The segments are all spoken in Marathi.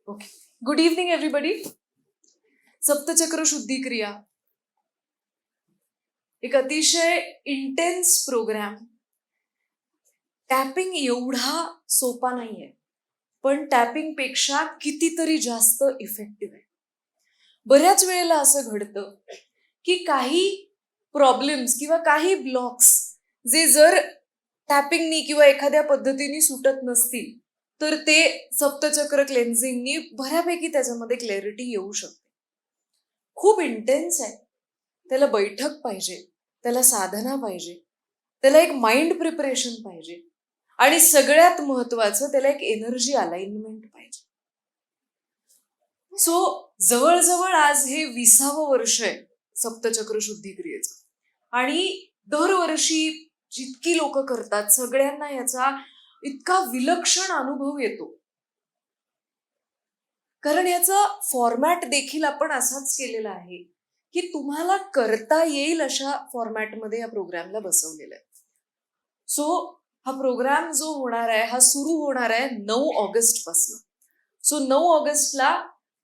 ओके. Good evening everybody. सप्तचक्र शुद्धी क्रिया एक अतिशय इंटेन्स प्रोग्राम. टॅपिंग एवढा सोपा नाहीये, पण टॅपिंग पेक्षा कितीतरी जास्त इफेक्टिव्ह आहे. बऱ्याच वेळेला असं घडतं की काही प्रॉब्लेम्स किंवा काही ब्लॉक्स जे जर टॅपिंगनी किंवा एखाद्या पद्धतीने सुटत नसतील तर ते सप्तचक्र क्लेन्झिंगनी बऱ्यापैकी त्याच्यामध्ये क्लॅरिटी येऊ शकते. खूप इंटेन्स आहे. त्याला बैठक पाहिजे, त्याला साधना पाहिजे, त्याला एक माइंड प्रिपरेशन पाहिजे आणि सगळ्यात महत्वाचं त्याला एक एनर्जी अलाइनमेंट पाहिजे. सो जवळजवळ आज हे 20वं वर्ष आहे सप्तचक्र शुद्धी क्रियेचं आणि दरवर्षी जितकी लोक करतात सगळ्यांना याचा इतका विलक्षण अनुभव येतो. कारण याचा फॉर्मॅट देखील आपण असाच केलेला आहे की तुम्हाला करता येईल अशा फॉर्मॅटमध्ये या प्रोग्रामला बसवलेलं आहे. सो हा प्रोग्राम जो होणार आहे हा सुरू होणार आहे 9 ऑगस्ट पासून. सो 9 ऑगस्टला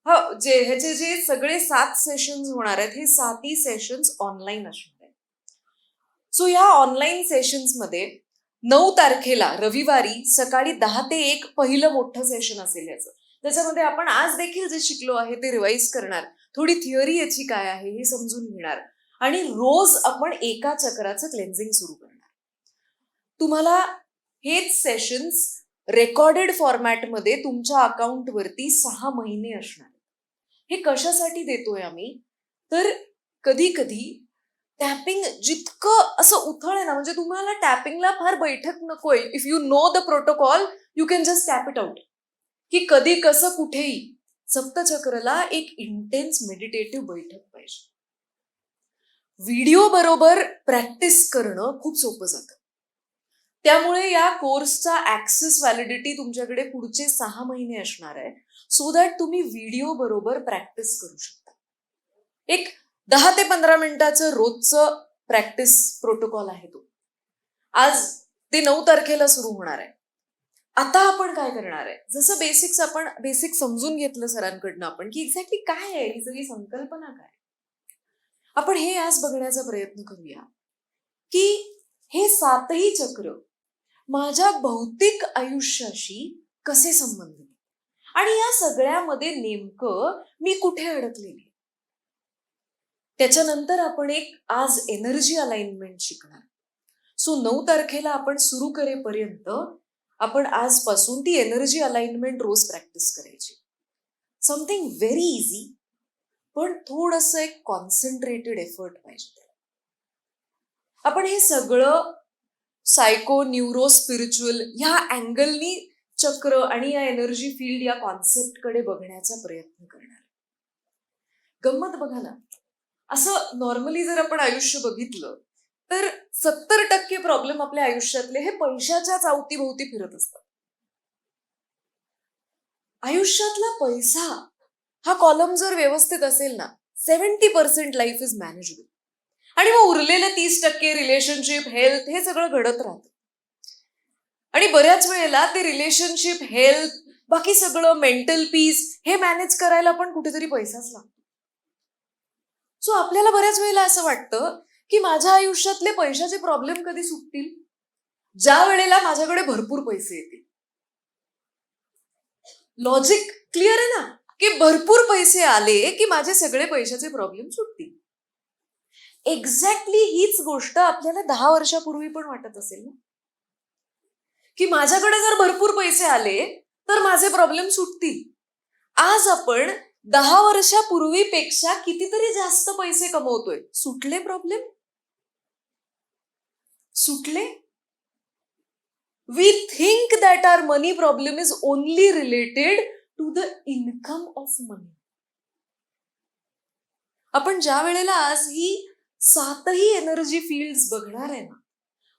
ह्याचे जे सगळे 7 सेशन्स होणार आहेत हे 7ही सेशन्स ऑनलाईन असणार आहेत. सो या ऑनलाईन सेशन्स मध्ये 9 तारखेला रविवारी सकाळी 10 ते 1 पहिलं मोठं सेशन असेल याचं. त्याच्यामध्ये आपण आज देखील जे शिकलो आहे ते रिवाईज करणार, थोडी थिअरी याची काय आहे हे समजून घेणार आणि रोज आपण एका चक्राचं क्लेन्झिंग सुरू करणार. तुम्हाला हेच सेशन्स रेकॉर्डेड फॉर्मॅटमध्ये तुमच्या अकाउंटवरती 6 महिने असणार. हे कशासाठी देतोय आम्ही, तर कधी कधी टॅपिंग जितकं असं उथळ आहे ना, म्हणजे तुम्हाला टॅपिंगला फार बैठक नकोय. If you know the protocol you can just tap it out. की कधी कसं कुठेही सप्तचक्रला एक इंटेन्स मेडिटेटिव्ह बैठक पाहिजे. व्हिडिओ बरोबर प्रॅक्टिस करणं खूप सोपं जातं. त्यामुळे या कोर्सचा ऍक्सेस व्हॅलिडिटी तुमच्याकडे पुढचे 6 महिने असणार आहे, सो दॅट तुम्ही व्हिडिओ बरोबर प्रॅक्टिस करू शकता. एक 10 ते 15 मिनिटाचं रोजचं प्रॅक्टिस प्रोटोकॉल आहे तो. आज ते 9 तारखेला सुरू होणार आहे. आता आपण काय करणार आहे, जसं आपण बेसिक समजून घेतलं सरांकडनं आपण की एक्झॅक्टली काय आहे ही सगळी संकल्पना काय, आपण हे आज बघण्याचा प्रयत्न करूया की हे 7ही चक्र माझ्या भौतिक आयुष्याशी कसे संबंधित आणि या सगळ्यामध्ये नेमकं मी कुठे अडकलेली. त्याच्यानंतर आपण एक आज एनर्जी अलाइनमेंट शिकणार. सो 9 तारखेला आपण सुरू करेपर्यंत आपण आजपासून ती एनर्जी अलाइनमेंट रोज प्रॅक्टिस करायची. समथिंग व्हेरी इझी, पण थोडंसं एक कॉन्सन्ट्रेटेड एफर्ट पाहिजे. आपण हे सगळं सायको न्यूरो स्पिरिच्युअल ह्या अँगलनी चक्र आणि या एनर्जी फील्ड या कॉन्सेप्टकडे बघण्याचा प्रयत्न करणार. गंमत बघा ना, असं नॉर्मली जर आपण आयुष्य बघितलं तर 70% प्रॉब्लेम आपल्या आयुष्यातले हे पैशाच्याच अवतीभोवती फिरत असतात. आयुष्यातला पैसा हा कॉलम जर व्यवस्थित असेल ना, 70% लाईफ इज मॅनेजेबल. आणि मग उरलेले 30% रिलेशनशिप, हेल्थ हे सगळं घडत राहतं. आणि बऱ्याच वेळेला ते रिलेशनशिप, हेल्थ, बाकी सगळं मेंटल पीस हे मॅनेज करायला पण कुठेतरी पैसाच लागतो. सो आपल्याला बऱ्याच वेळेला असं वाटतं की माझ्या आयुष्यातले पैशाचे प्रॉब्लेम कधी सुटतील, ज्या वेळेला माझ्याकडे भरपूर पैसे येतील. लॉजिक क्लिअर आहे ना, की भरपूर पैसे आले की माझे सगळे पैशाचे प्रॉब्लेम सुटतील. एक्झॅक्टली हीच गोष्ट आपल्याला 10 वर्षापूर्वी पण वाटत असेल ना, की माझ्याकडे जर भरपूर पैसे आले तर माझे प्रॉब्लेम सुटतील. आज आपण 10 वर्षापूर्वीपेक्षा कितीतरी जास्त पैसे कमवतोय. सुटले प्रॉब्लेम? सुटले? We think that our money problem is only related to the income of money. आपण ज्या वेळेला आज ही 7ही एनर्जी फील्ड्स बघणार आहे ना,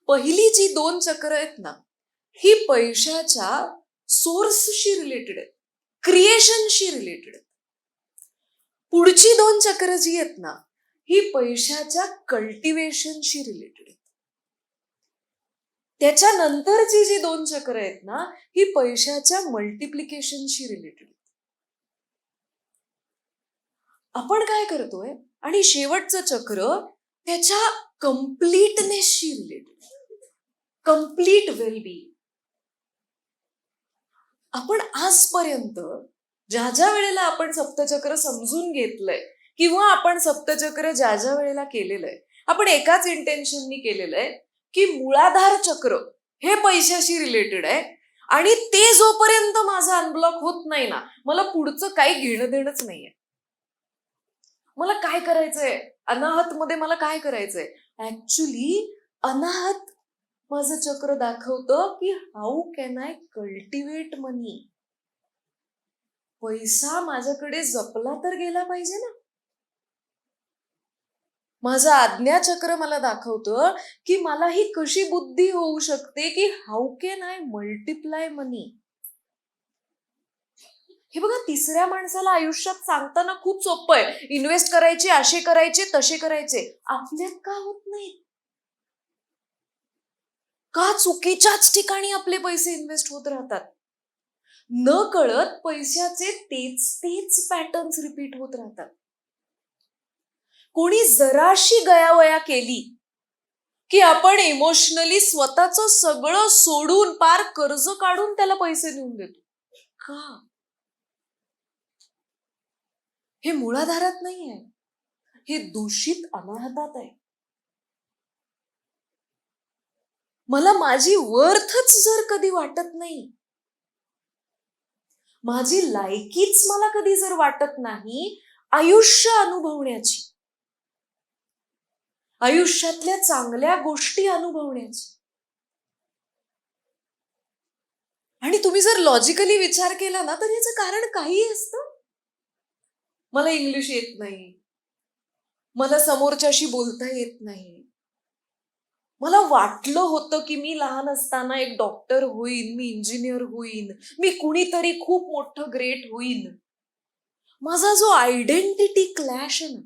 पहिली जी 2 चक्र आहेत ना, ही पैशाच्या सोर्सशी रिलेटेड आहेत, क्रिएशनशी रिलेटेड आहेत. पुढची 2 चक्र जी आहेत ना, ही पैशाच्या कल्टिवेशनशी रिलेटेड आहेत. त्याच्यानंतरची जी 2 चक्र आहेत ना, ही पैशाच्या मल्टिप्लिकेशनशी रिलेटेड. आपण काय करतोय आणि शेवटचं चक्र त्याच्या कम्प्लीटनेसशी रिलेटेड, कम्प्लीट वेलबीइंग. आपण आजपर्यंत ज्या ज्या वेळेला आपण सप्तचक्र समजून घेतलंय किंवा आपण सप्तचक्र ज्या ज्या वेळेला केलेलं आहे, आपण एकाच इंटेन्शननी केलेलं आहे की मूळाधार चक्र हे पैशाशी रिलेटेड आहे आणि ते जोपर्यंत माझं अनब्लॉक होत नाही ना, मला पुढचं काही घेणं देणंच नाहीये. मला काय करायचंय अनाहत मध्ये, मला काय करायचंय ऍक्च्युली अनाहत माझं चक्र दाखवतं की हाऊ कॅन आय कल्टिवेट मनी. पैसा माझ्याकडे जपला तर गेला पाहिजे ना. माझं आज्ञाचक्र मला दाखवतं की मला ही कशी बुद्धी होऊ शकते की हाऊ कॅन आय मल्टिप्लाय मनी. हे बघा, तिसऱ्या माणसाला आयुष्यात सांगताना खूप सोपं आहे, इन्व्हेस्ट करायचे, असे करायचे, तसे करायचे. आपल्यात का होत नाही? का चुकीच्याच ठिकाणी आपले पैसे इन्व्हेस्ट होत राहतात? न कळत पैशाचे तेच तेच पॅटर्न्स रिपीट होत राहतात. कोणी जराशी गयावया केली की आपण इमोशनली स्वतःचं सगळं सोडून पार कर्ज काढून त्याला पैसे देऊन देतो. का? हे मूळाधारात नाहीये, हे दूषित अनाहतात आहे. मला माझी वर्थच जर कधी वाटत नाही, माझी लायकीच मला कधी जर वाटत नाही आयुष्य अनुभवण्याची, आयुष्यातल्या चांगल्या गोष्टी अनुभवण्याची, आणि तुम्ही जर लॉजिकली विचार केला ना तर याचं कारण काही असतं. मला इंग्लिश येत नाही, मला समोरच्याशी बोलता येत नाही, मला वाटलं होतं की मी लहान असताना एक डॉक्टर होईन, मी इंजिनियर होईन, मी कुणीतरी खूप मोठं ग्रेट होईन. माझा जो आयडेंटिटी क्लॅश आहे ना,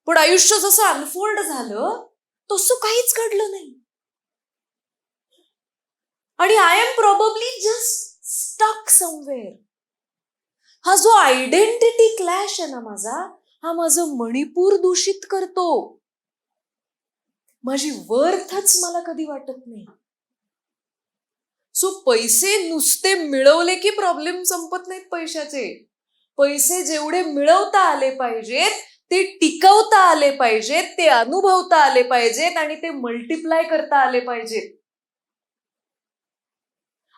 पण आयुष्य जसं अनफोल्ड झालं तसं काहीच घडलं नाही. आणि I am probably just stuck somewhere. हा जो आयडेंटिटी क्लॅश आहे ना माझा, हा माझं मणिपूर दूषित करतो. माझी वर्थच मला कधी वाटत नाही. सो पैसे नुसते मिळवले की प्रॉब्लेम संपत नाहीत पैशाचे. पैसे जेवढे मिळवता आले पाहिजेत, ते टिकवता आले पाहिजेत, ते अनुभवता आले पाहिजेत आणि ते मल्टिप्लाय करता आले पाहिजेत.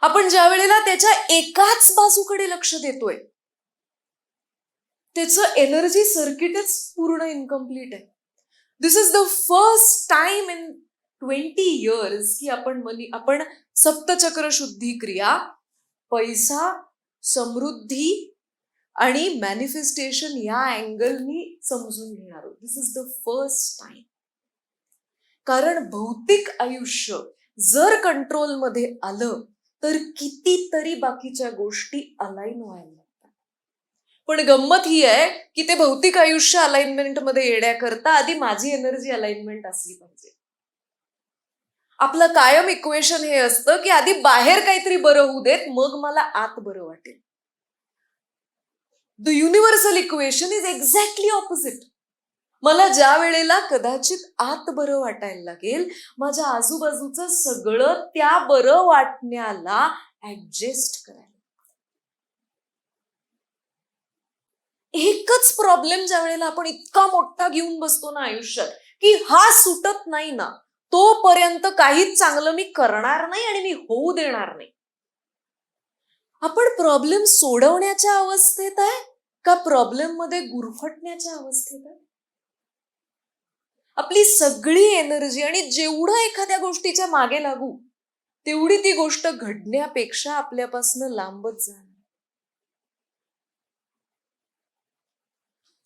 आपण ज्या वेळेला त्याच्या एकाच बाजूकडे लक्ष देतोय, त्याचं एनर्जी सर्किटच पूर्ण इनकम्प्लीट आहे. This is the first time in 20 years की आपण सप्तचक्र शुद्धी क्रिया, पैसा, समृद्धी आणि मॅनिफेस्टेशन या अँगलनी समजून घेणार आहोत. दिस इज द फर्स्ट टाइम. कारण भौतिक आयुष्य जर कंट्रोलमध्ये आलं तर कितीतरी बाकीच्या गोष्टी अलाइन व्हायला लागतात. पण गंमत ही आहे की ते भौतिक आयुष्य अलाइनमेंट मध्ये येण्याकरता आधी माझी एनर्जी अलाइनमेंट असली पाहिजे. आपलं कायम इक्वेशन हे असतं की आधी बाहेर काहीतरी बरं होऊ देत, मग मला आत बरं वाटेल. The universal equation is exactly opposite. मला ज्या वेळेला कदाचित आत बरं वाटायला लागेल, माझ्या आजूबाजूचं सगळं त्या बरं वाटण्याला ऍडजस्ट करायला. एकच प्रॉब्लेम ज्या वेळेला आपण इतका मोठा घेऊन बसतो ना आयुष्यात की हा सुटत नाही ना, तोपर्यंत काहीच चांगलं मी करणार नाही आणि मी होऊ देणार नाही. आपण प्रॉब्लेम सोडवण्याच्या अवस्थेत आहे का प्रॉब्लेम मध्ये गुरफटण्याच्या अवस्थेत आहे? आपली सगळी एनर्जी आणि जेवढं एखाद्या गोष्टीच्या मागे लागू तेवढी ती गोष्ट घडण्यापेक्षा आपल्यापासून लांबच जाणार.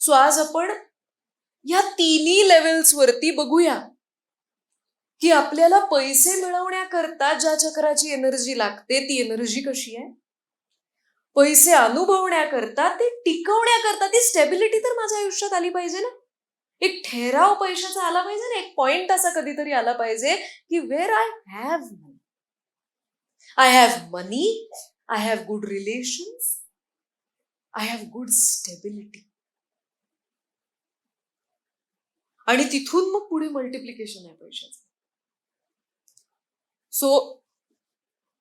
सो आज आपण या तिन्ही लेव्हल्स वरती बघूया की आपल्याला पैसे मिळवण्याकरता ज्या चक्राची एनर्जी लागते ती एनर्जी कशी आहे, पैसे अनुभवण्याकरता, ते टिकवण्याकरता ती स्टेबिलिटी तर माझ्या आयुष्यात आली पाहिजे ना. एक ठेराव पैशाचा आला पाहिजे ना, एक पॉइंट असा कधीतरी आला पाहिजे की where I have money, I have good relations, I have good stability. आणि तिथून मग पुढे मल्टिप्लिकेशन आहे पैशाचं. सो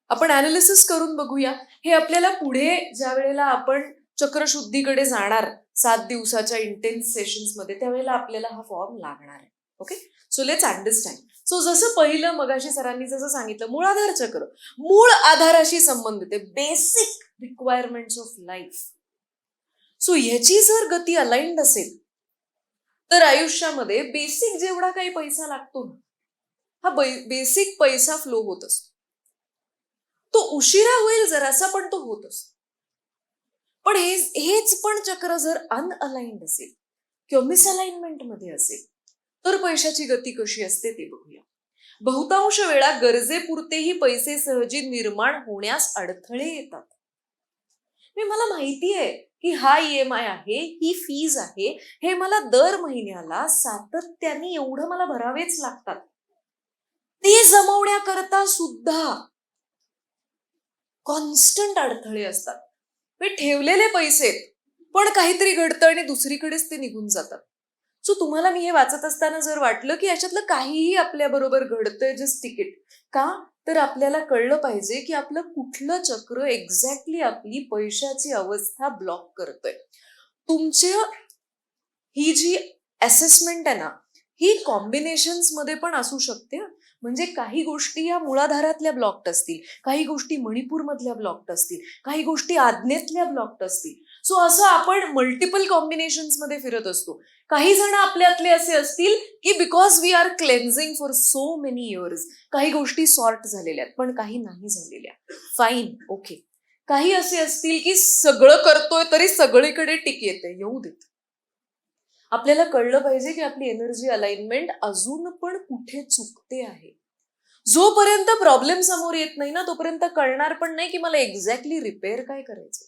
आपण अनालिसिस करून बघूया. हे आपल्याला पुढे ज्या वेळेला आपण चक्रशुद्धीकडे जाणार 7 दिवसाच्या इंटेन्स सेशन्स मध्ये, त्यावेळेला आपल्याला हा फॉर्म लागणार आहे. Okay, so let's understand. So जसं पहिलं मगाशी सरांनी जसं सांगितलं, मूळाधार चक्र मूळ आधाराशी संबंधित आहे, basic requirements of life. So ह्याची जर गती अलाइंड असेल तर आयुष्यामध्ये बेसिक जेवढा काही पैसा लागतो ना, हा बेसिक पैसा फ्लो होत असतो. तो उशिरा होईल जरासा, पण तो होत असतो. पण हेच पण चक्र जर अनअलाइंड असेल किंवा मिसअलाइनमेंट मध्ये असेल तर पैशाची गती कशी असते ते बघूया. बहुतांश वेळा गरजेपुरतेही पैसे सहजी निर्माण होण्यास अडथळे येतात. मला माहिती आहे की हा EMI आहे, ही फीज आहे, हे मला दर महिन्याला सातत्याने एवढं मला भरावेच लागतात. ते जमवण्याकरता सुद्धा कॉन्स्टंट अडथळे असतात. ठेवलेले पैसे पण काहीतरी घडतं आणि दुसरीकडेच ते निघून जातात. सो तुम्हाला मी हे वाचत असताना जर वाटलं की याच्यातलं काहीही आपल्या बरोबर घडतंय, जस्ट तिकीट का, तर आपल्याला कळलं पाहिजे की आपलं कुठलं चक्र एक्झॅक्टली आपली पैशाची अवस्था ब्लॉक करतंय. तुमची ही जी असेसमेंट आहे ना, ही कॉम्बिनेशन्स मध्ये पण असू शकते. म्हणजे काही गोष्टी या मूळाधारातल्या ब्लॉक्ड असतील, काही गोष्टी मणिपूर मधल्या ब्लॉक्ड असतील, काही गोष्टी आज्ञेतल्या ब्लॉक्ड असतील. सो असं आपण मल्टिपल कॉम्बिनेशन्स मध्ये फिरत असतो. काही जण आपल्यातले असे असतील की because we are cleansing for so many years, काही गोष्टी सॉर्ट झालेल्या आहेत, पण काही नाही झालेल्या. Fine, okay. काही असे असतील की सगळं करतोय तरी सगळीकडे टिक येते, येऊ देत. आपल्याला कळलं पाहिजे की आपली एनर्जी अलाइनमेंट अजून पण कुठे चुकते आहे. जोपर्यंत प्रॉब्लेम समोर येत नाही ना, तोपर्यंत कळणार पण नाही की मला एक्झॅक्टली रिपेअर काय करायचं.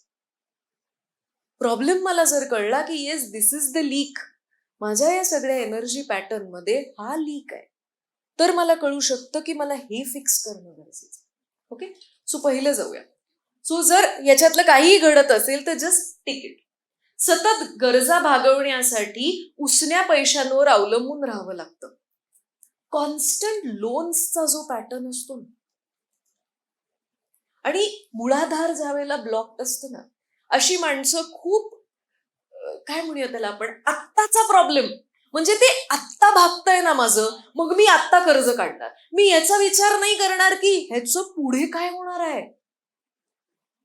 प्रॉब्लेम मला जर कळला की yes this is the leak, माझ्या या सगळ्या एनर्जी पॅटर्न मध्ये हा लीक आहे, तर मला कळू शकतं की मला हे फिक्स करणं गरजेचं. ओके, सो पहिलं जाऊया. सो जर याच्यातलं काहीही घडत असेल तर जस्ट टिक इट. सतत गरजा भागवण्यासाठी उसण्या पैशांवर अवलंबून राहावं लागतं. कॉन्स्टंट लोन्सचा जो पॅटर्न असतो ना, आणि मूळाधार ज्या वेळेला ब्लॉक्ड असतं ना, अशी माणसं खूप काय म्हणूया त्याला आपण, आत्ताचा प्रॉब्लेम म्हणजे ते आत्ता भागतंय ना माझं, मग मी आत्ता कर्ज काढणार. मी याचा विचार नाही करणार की ह्याचं पुढे काय होणार आहे.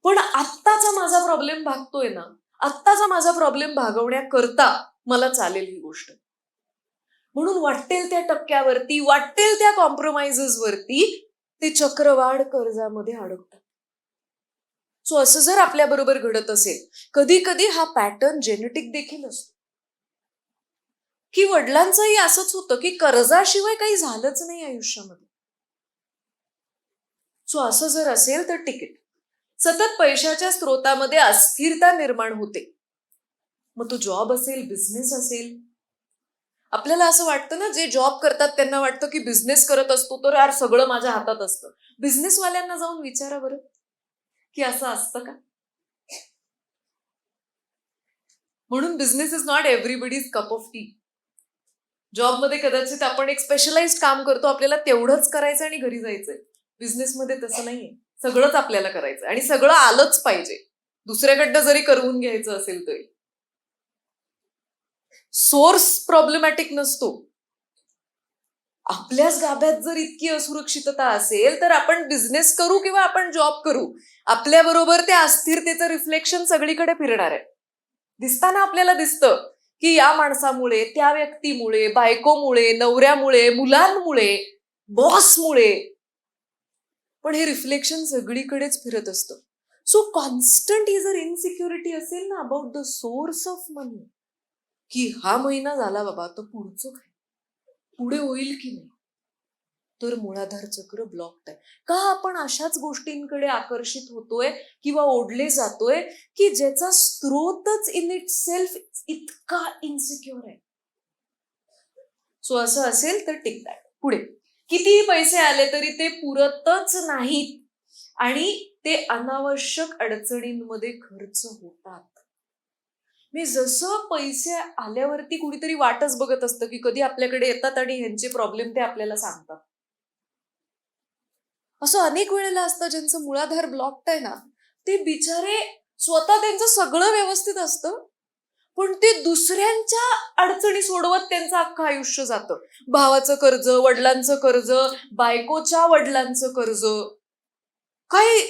पण आत्ताचा माझा प्रॉब्लेम भागतोय ना, आत्ताचा माझा प्रॉब्लेम भागवण्याकरता मला चालेल ही गोष्ट. म्हणून वाटेल त्या टक्क्यावरती, वाटेल त्या कॉम्प्रोमाइजेस वरती ते चक्रवाढ कर्जामध्ये अडकतात. सो असं जर आपल्या बरोबर घडत असेल, कधी कधी हा पॅटर्न जेनेटिक देखील असतो, की वडिलांचंही असंच होतं की कर्जाशिवाय काही झालंच नाही आयुष्यामध्ये. सो असं जर असेल तर तिकीट. सतत पैशाच्या स्रोतामध्ये अस्थिरता निर्माण होते. मग तो जॉब असेल, बिझनेस असेल. आपल्याला असं वाटतं ना, जे जॉब करतात त्यांना वाटतं की बिझनेस करत असतो तर यार सगळं माझ्या हातात असतं. बिझनेसवाल्यांना जाऊन विचारा बरं की असं असतं का. म्हणून business is not everybody's cup of T. जॉबमध्ये कदाचित आपण एक स्पेशलाइज्ड काम करतो, आपल्याला तेवढंच करायचं आणि घरी जायचंय. बिझनेसमध्ये तसं नाहीये, सगळंच आपल्याला करायचं आणि सगळं आलंच पाहिजे, दुसऱ्याकडनं जरी करून घ्यायचं असेल तरी. सोर्स प्रॉब्लेमॅटिक नसतो. आपल्याच गाभ्यात जर इतकी असुरक्षितता असेल तर आपण बिझनेस करू किंवा आपण जॉब करू, आपल्याबरोबर त्या अस्थिरतेचं रिफ्लेक्शन सगळीकडे फिरणार आहे. दिसताना आपल्याला दिसतं की या माणसामुळे, त्या व्यक्तीमुळे, बायकोमुळे, नवऱ्यामुळे, मुलांमुळे, बॉसमुळे, पण हे रिफ्लेक्शन सगळीकडेच फिरत असतं. सो कॉन्स्टंट ही जर इनसिक्युरिटी असेल ना अबाउट द सोर्स ऑफ मनी, की हा महिना झाला बाबा, तर पुढचं काय, पुढे होईल की नाही, तर मूळाधार चक्र ब्लॉक्ड आहे. का आपण अशाच गोष्टींकडे आकर्षित होतोय किंवा ओढले जातोय की ज्याचा स्रोतच इन इट सेल्फ इतका इन्सिक्युअर आहे. सो असं असेल तर टिक दॅट. पुढे कितीही पैसे आले तरी ते पुरतच नाहीत आणि ते अनावश्यक अडचणींमध्ये खर्च होतात. मी जसं पैसे आल्यावरती कुणीतरी वाटच बघत असतं की कधी आपल्याकडे येतात आणि ह्यांचे प्रॉब्लेम ते आपल्याला सांगतात. असं अनेक वेळेला असतं ज्यांचं मूळाधार ब्लॉक्ड आहे ना, ते बिचारे स्वतः त्यांचं सगळं व्यवस्थित असतं, पण ते दुसऱ्यांच्या अडचणी सोडवत त्यांचं अख्खं आयुष्य जातं. भावाचं कर्ज, वडिलांचं कर्ज, बायकोच्या वडिलांचं कर्ज, काय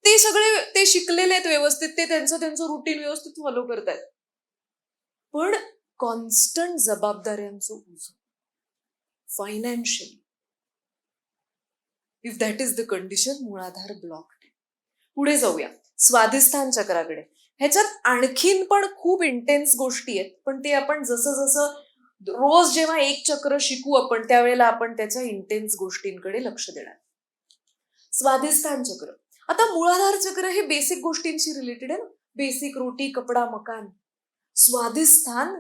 ते सगळे ते शिकलेले आहेत व्यवस्थित, ते त्यांचं त्यांचं रुटीन व्यवस्थित फॉलो करतायत. पण कॉन्स्टंट जबाबदाऱ्यांचं ओझं, financially, if that is the condition, मूळाधार ब्लॉक्ड. पुढे जाऊया स्वाधिष्ठान चक्राकडे. ह्याच्यात आणखीन पण खूप इंटेन्स गोष्टी आहेत, पण ते आपण जसं जसं रोज जेव्हा एक चक्र शिकू आपण त्यावेळेला आपण त्याच्या इंटेन्स गोष्टींकडे लक्ष देणार. स्वाधिष्ठान चक्र. आता मूळाधार चक्र हे बेसिक गोष्टींशी रिलेटेड आहे ना, बेसिक रोटी कपडा मकान. स्वाधिष्ठान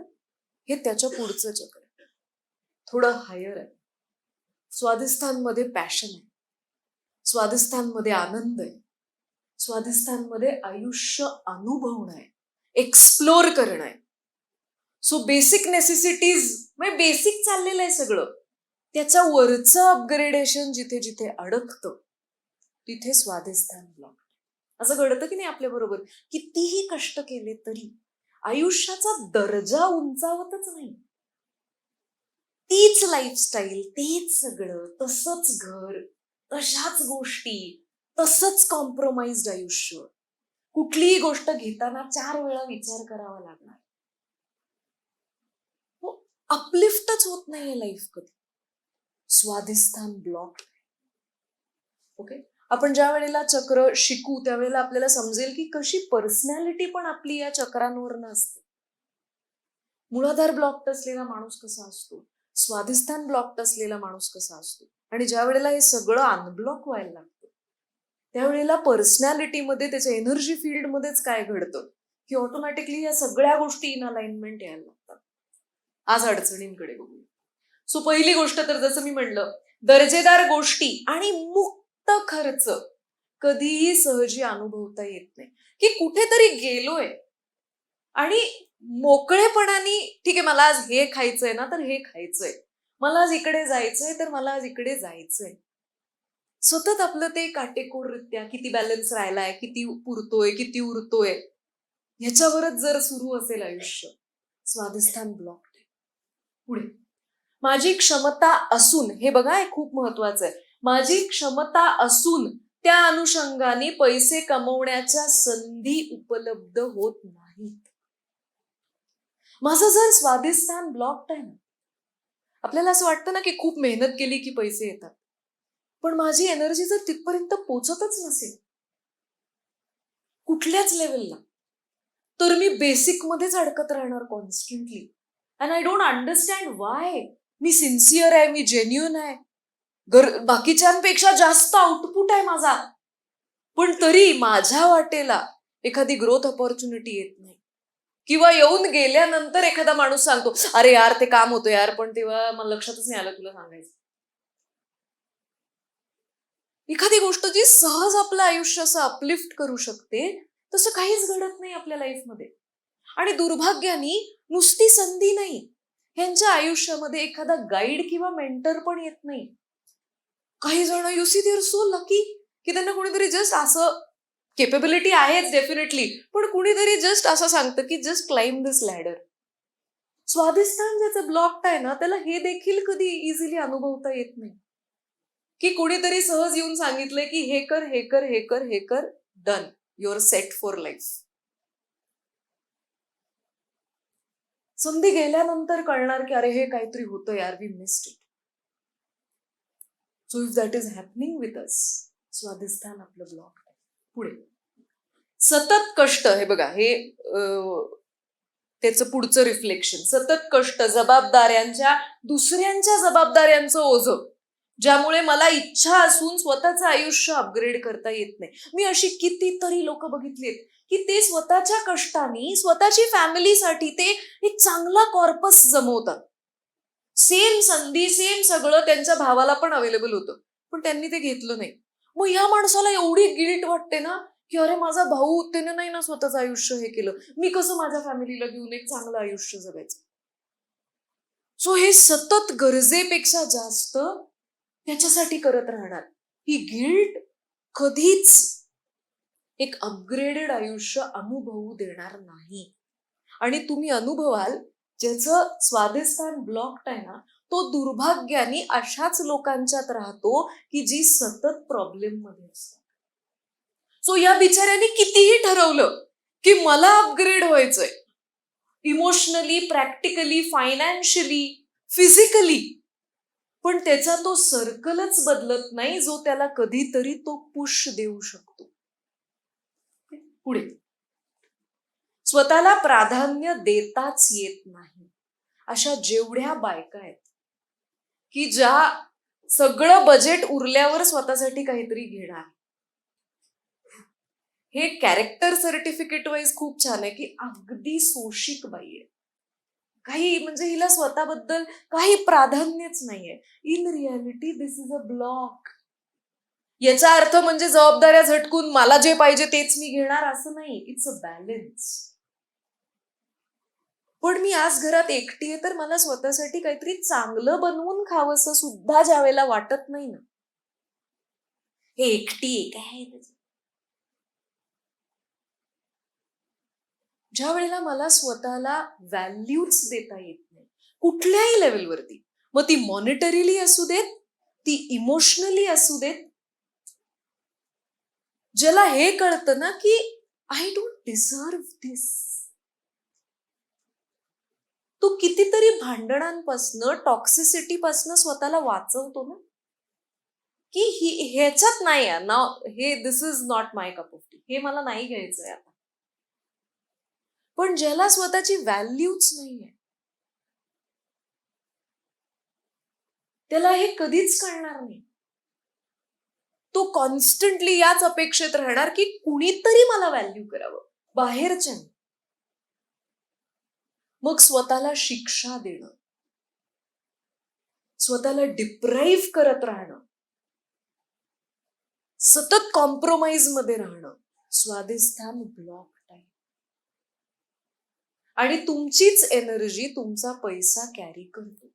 हे त्याच्या पुढचं चक्र आहे, थोडं हायर आहे. स्वाधिष्ठानमध्ये पॅशन आहे, स्वाधिष्ठानमध्ये आनंद आहे, स्वाधिष्ठानमध्ये आयुष्य अनुभवणं आहे, एक्सप्लोर करणं आहे. सो बेसिक नेसेसिटीज म्हणजे बेसिक चाललेलं आहे सगळं, त्याच्या वरचं अपग्रेडेशन जिथे जिथे अडकतं तिथे स्वाधिष्ठान ब्लॉक. असं घडतं की नाही आपल्या बरोबर, कितीही कष्ट केले तरी आयुष्याचा दर्जा उंचावतच नाही. तीच लाईफस्टाईल, तेच सगळं, तसंच घर, तशाच गोष्टी, तसंच कॉम्प्रोमाइज्ड आयुष्य. कुठलीही गोष्ट घेताना 4 वेळा विचार करावा लागणार. अपलिफ्टच होत नाहीये लाईफ कधी. स्वाधिष्ठान ब्लॉक. ओके, आपण ज्या वेळेला चक्र शिकू त्यावेळेला आपल्याला समजेल की कशी पर्सनॅलिटी पण आपली या चक्रांवर नसते. मूळाधार ब्लॉक्ड असलेला माणूस कसा असतो, स्वाधिष्ठान ब्लॉक्ड असलेला माणूस कसा असतो, आणि ज्या वेळेला हे सगळं अनब्लॉक व्हायला लागतं त्यावेळेला पर्सनॅलिटीमध्ये, त्याच्या एनर्जी फील्डमध्येच काय घडतं की ऑटोमॅटिकली या सगळ्या गोष्टी इन अलाइनमेंट यायला लागतात. आज अडचणींकडे बघूया. सो पहिली गोष्ट तर जसं मी म्हणलं, दर्जेदार गोष्टी आणि मुक्त खर्च कधीही सहजी अनुभवता येत नाही. की कुठेतरी गेलोय आणि मोकळेपणाने, ठीक आहे मला आज हे खायचंय ना तर हे खायचंय, मला आज इकडे जायचंय तर मला आज इकडे जायचंय. सतत आपलं ते काटेकोररित्या किती बॅलन्स राहिलाय, किती पुरतोय, किती उरतोय, ह्याच्यावरच जर सुरू असेल आयुष्य, स्वाधिष्ठान ब्लॉक. पुढे, माझी क्षमता असून, हे बघा हे खूप महत्वाचं आहे, माझी क्षमता असून त्या अनुषंगाने पैसे कमवण्याच्या संधी उपलब्ध होत नाहीत. माझं जर स्वाधिष्ठान ब्लॉक्ड आहे ना, आपल्याला असं वाटतं ना की खूप मेहनत केली की पैसे येतात, पण माझी एनर्जी जर तिथपर्यंत पोचतच नसेल कुठल्याच लेवलला, तर मी बेसिक मध्येच अडकत राहणार constantly. And I don't understand Y. Me sincere आहे, मी जेन्युइन आहे, बाकीच्यांपेक्षा जास्त आउटपुट आहे माझा, पण तरी माझ्या वाटेला एखादी ग्रोथ ऑपॉर्च्युनिटी येत नाही. किंवा येऊन गेल्यानंतर एखादा माणूस सांगतो, अरे यार ते काम होतं यार, पण तेव्हा मला लक्षातच नाही आलं तुला सांगायचं. एखादी गोष्ट जी सहज आपलं आयुष्य असं अपलिफ्ट करू शकते, तसं काहीच घडत नाही आपल्या लाईफमध्ये. आणि दुर्भाग्याने नुसती संधी नाही, ह्यांच्या आयुष्यामध्ये एखादा गाईड किंवा मेंटर पण येत नाही. काही जण you see they are so lucky की त्यांना कोणीतरी जस्ट असं, केपेबिलिटी आहेच डेफिनेटली, पण कुणीतरी जस्ट असं सांगतं की जस्ट क्लाइंब दिस लॅडर. स्वाधिष्ठान ज्याचं ब्लॉक्ड आहे ना, त्याला हे देखील कधी इझिली अनुभवता येत नाही की कोणीतरी सहज येऊन सांगितलंय की हे कर हे कर हे कर हे कर, done, your set for life. संधी गेल्यानंतर कळणार की अरे हे काहीतरी होतं यार, we missed it. So if that is happening with us, Swadhishthan आपलं ब्लॉक. पुढे, सतत कष्ट. हे बघा, हे त्याचं पुढचं रिफ्लेक्शन. सतत कष्ट, जबाबदाऱ्यांच्या, दुसऱ्यांच्या जबाबदाऱ्यांचं ओझं, ज्यामुळे मला इच्छा असून स्वतःचं आयुष्य अपग्रेड करता येत नाही. मी अशी कितीतरी लोक बघितलीत की ते स्वतःच्या कष्टाने स्वतःची फॅमिलीसाठी ते एक चांगला कॉर्पस जमवतात. सेम संधी, सेम सगळं त्यांच्या भावाला पण अवेलेबल होतं, पण त्यांनी ते घेतलं नाही. मग या माणसाला एवढी गिल्ट वाटते ना की अरे माझा भाऊ त्याने नाही ना स्वतःचं आयुष्य हे केलं, मी कसं माझ्या फॅमिलीला घेऊन एक चांगलं आयुष्य जगायचं. सो हे सतत गरजेपेक्षा जास्त त्याच्यासाठी करत राहणार. ही गिल्ट कधीच एक अपग्रेडेड आयुष्य अनुभवू देणार नाही. आणि तुम्ही अनुभवाल ज्याचं स्वादिष्टान ब्लॉक्ड आहे ना, तो दुर्भाग्याने अशाच लोकांच्यात राहतो की जी सतत प्रॉब्लेम मध्ये असतात. सो या बिचाऱ्यांनी कितीही ठरवलं की मला अपग्रेड व्हायचंय, इमोशनली, प्रॅक्टिकली, फायनान्शियली, फिजिकली, पण त्याचा तो सर्कलच बदलत नाही जो त्याला कधीतरी तो पुश देऊ शकतो. पुढे स्वतःला प्राधान्य देताच येत नाही अशा जेवढ्या बायका आहेत की ज्या सगळं बजेट उरल्यावर स्वतःसाठी काहीतरी घेणार. हे कॅरेक्टर सर्टिफिकेट वाईज खूप छान आहे की अगदी सोशिक बाई आहे, काही म्हणजे हिला स्वतःबद्दल काही प्राधान्यच नाहीये. In reality this is a block. याचा अर्थ म्हणजे जबाबदाऱ्या झटकून मला जे पाहिजे तेच मी घेणार असं नाही. It's a balance. पण मी आज घरात एकटी आहे तर मला स्वतःसाठी काहीतरी चांगलं बनवून खावंसं सुद्धा ज्या वेळेला वाटत नाही ना, हे एकटी आहे काय, ज्या वेळेला मला स्वतःला व्हॅल्यूच देता येत नाही कुठल्याही लेवलवरती, मग ती मॉनिटरीली असू देत, ती इमोशनली असू देत, ज्याला हे कळतं ना की आय डोंट डिझर्व दिस, तो कितीतरी भांडणांपासनं, टॉक्सिसिटीपासनं स्वतःला वाचवतो ना, की ह्याच्यात नाही आहे ना, हे this is not my cup of tea, हे मला नाही घ्यायचंय आता. पण ज्याला स्वतःची व्हॅल्यूच नाहीये त्याला हे कधीच कळणार नाही. तो कॉन्स्टंटली याच अपेक्षेत राहणार की कुणीतरी मला व्हॅल्यू करावं, बाहेरच्या. मग स्वतःला शिक्षा देणं, स्वतःला डिप्राईव्ह करत राहणं, सतत कॉम्प्रोमाइज मध्ये राहणं, स्वादिष्टान ब्लॉक टाइम. आणि तुमचीच एनर्जी तुमचा पैसा कॅरी करतो.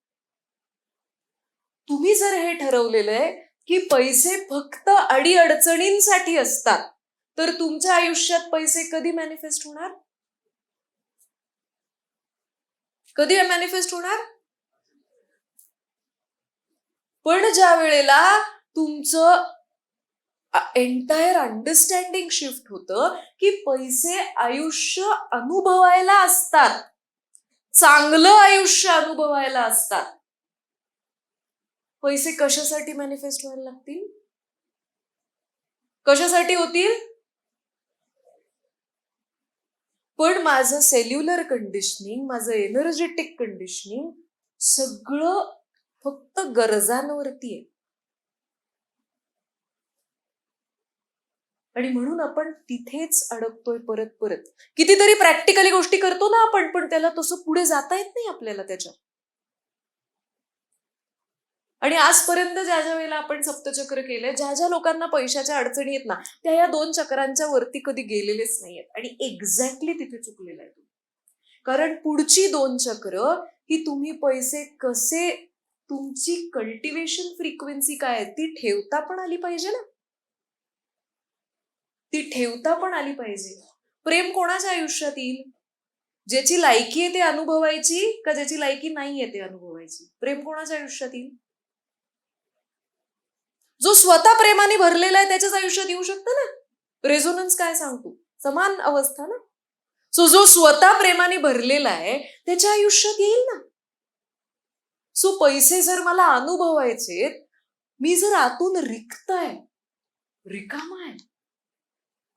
तुम्ही जर हे ठरवलेलं आहे की पैसे फक्त अडीअडचणींसाठी असतात, तर तुमच्या आयुष्यात पैसे कधी मॅनिफेस्ट होणार? कधी मॅनिफेस्ट होणार? पण ज्या वेळेला तुमचं एंटायर अंडरस्टँडिंग शिफ्ट होतं की पैसे आयुष्य अनुभवायला असतात, चांगलं आयुष्य अनुभवायला असतात, पैसे कशासाठी मॅनिफेस्ट व्हायला लागतील? कशासाठी होतील? पण माझं सेल्युलर कंडिशनिंग, माझं एनर्जेटिक कंडिशनिंग सगळं फक्त गरजांवरती आहे. आणि म्हणून आपण तिथेच अडकतोय परत परत. कितीतरी प्रॅक्टिकली गोष्टी करतो ना आपण, पण त्याला तसं पुढे जाता येत नाही आपल्याला त्याच्यात. आणि आजपर्यंत ज्या ज्या वेळेला आपण सप्तचक्र केलंय, ज्या ज्या लोकांना पैशाच्या अडचणी आहेत ना, त्या या 2 चक्रांच्या वरती कधी गेलेलेच नाहीयेत. आणि एक्झॅक्टली तिथे चुकलेलं आहे. कारण पुढची 2 चक्र ही तुम्ही पैसे कसे, तुमची कल्टिवेशन फ्रिक्वेन्सी काय आहे ती ठेवता पण आली पाहिजे ना, ती ठेवता पण आली पाहिजे. प्रेम कोणाच्या आयुष्यात येईल? ज्याची लायकी आहे ते अनुभवायची का ज्याची लायकी नाहीये ते अनुभवायची? प्रेम कोणाच्या आयुष्यात येईल? जो स्वतः प्रेमाने भरलेला आहे त्याच्याच आयुष्यात येऊ शकतं ना. रेझोनन्स काय सांगतो? समान अवस्था ना. सो जो स्वतः प्रेमाने भरलेला आहे त्याच्या आयुष्यात येईल ना. सो पैसे जर मला अनुभवायचे, मी जर आतून रिक्त आहे, रिकामा आहे,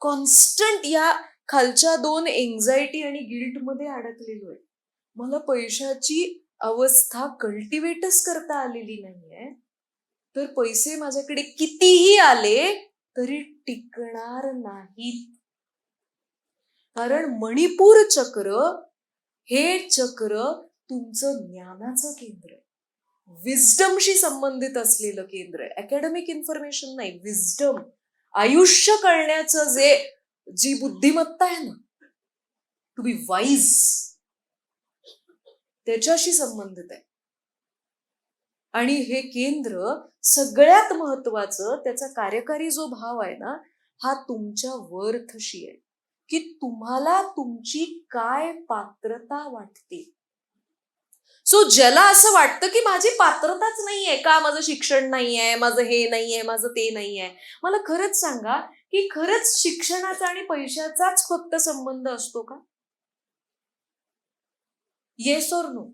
कॉन्स्टंट या खालच्या 2 एन्झायटी आणि गिल्ट मध्ये अडकलेलो आहे, मला पैशाची अवस्था कल्टिवेटच करता आलेली नाहीये, तर पैसे माझ्याकडे कितीही आले तरी टिकणार नाहीत. कारण मणिपूर चक्र हे चक्र तुमचं ज्ञानाचं केंद्र आहे, विजडमशी संबंधित असलेलं केंद्र आहे. अकॅडमिक इन्फॉर्मेशन नाही, विजडम, आयुष्य कळण्याचं जे जी बुद्धिमत्ता आहे ना, टू बी वाईज, त्याच्याशी संबंधित आहे. आणि हे केंद्र सगळ्यात महत्वाचं, त्याचा कार्यकारी जो भाव आहे ना, हा तुमच्या वर्थशी आहे, की तुम्हाला तुमची काय पात्रता वाटते. सो ज्याला असं वाटतं की माझी पात्रताच नाहीये का, माझं शिक्षण नाहीये, माझं हे नाहीये, माझं ते नाहीये, मला खरंच सांगा की खरंच शिक्षणाचा आणि पैशाचाच फक्त संबंध असतो का? Yes or no?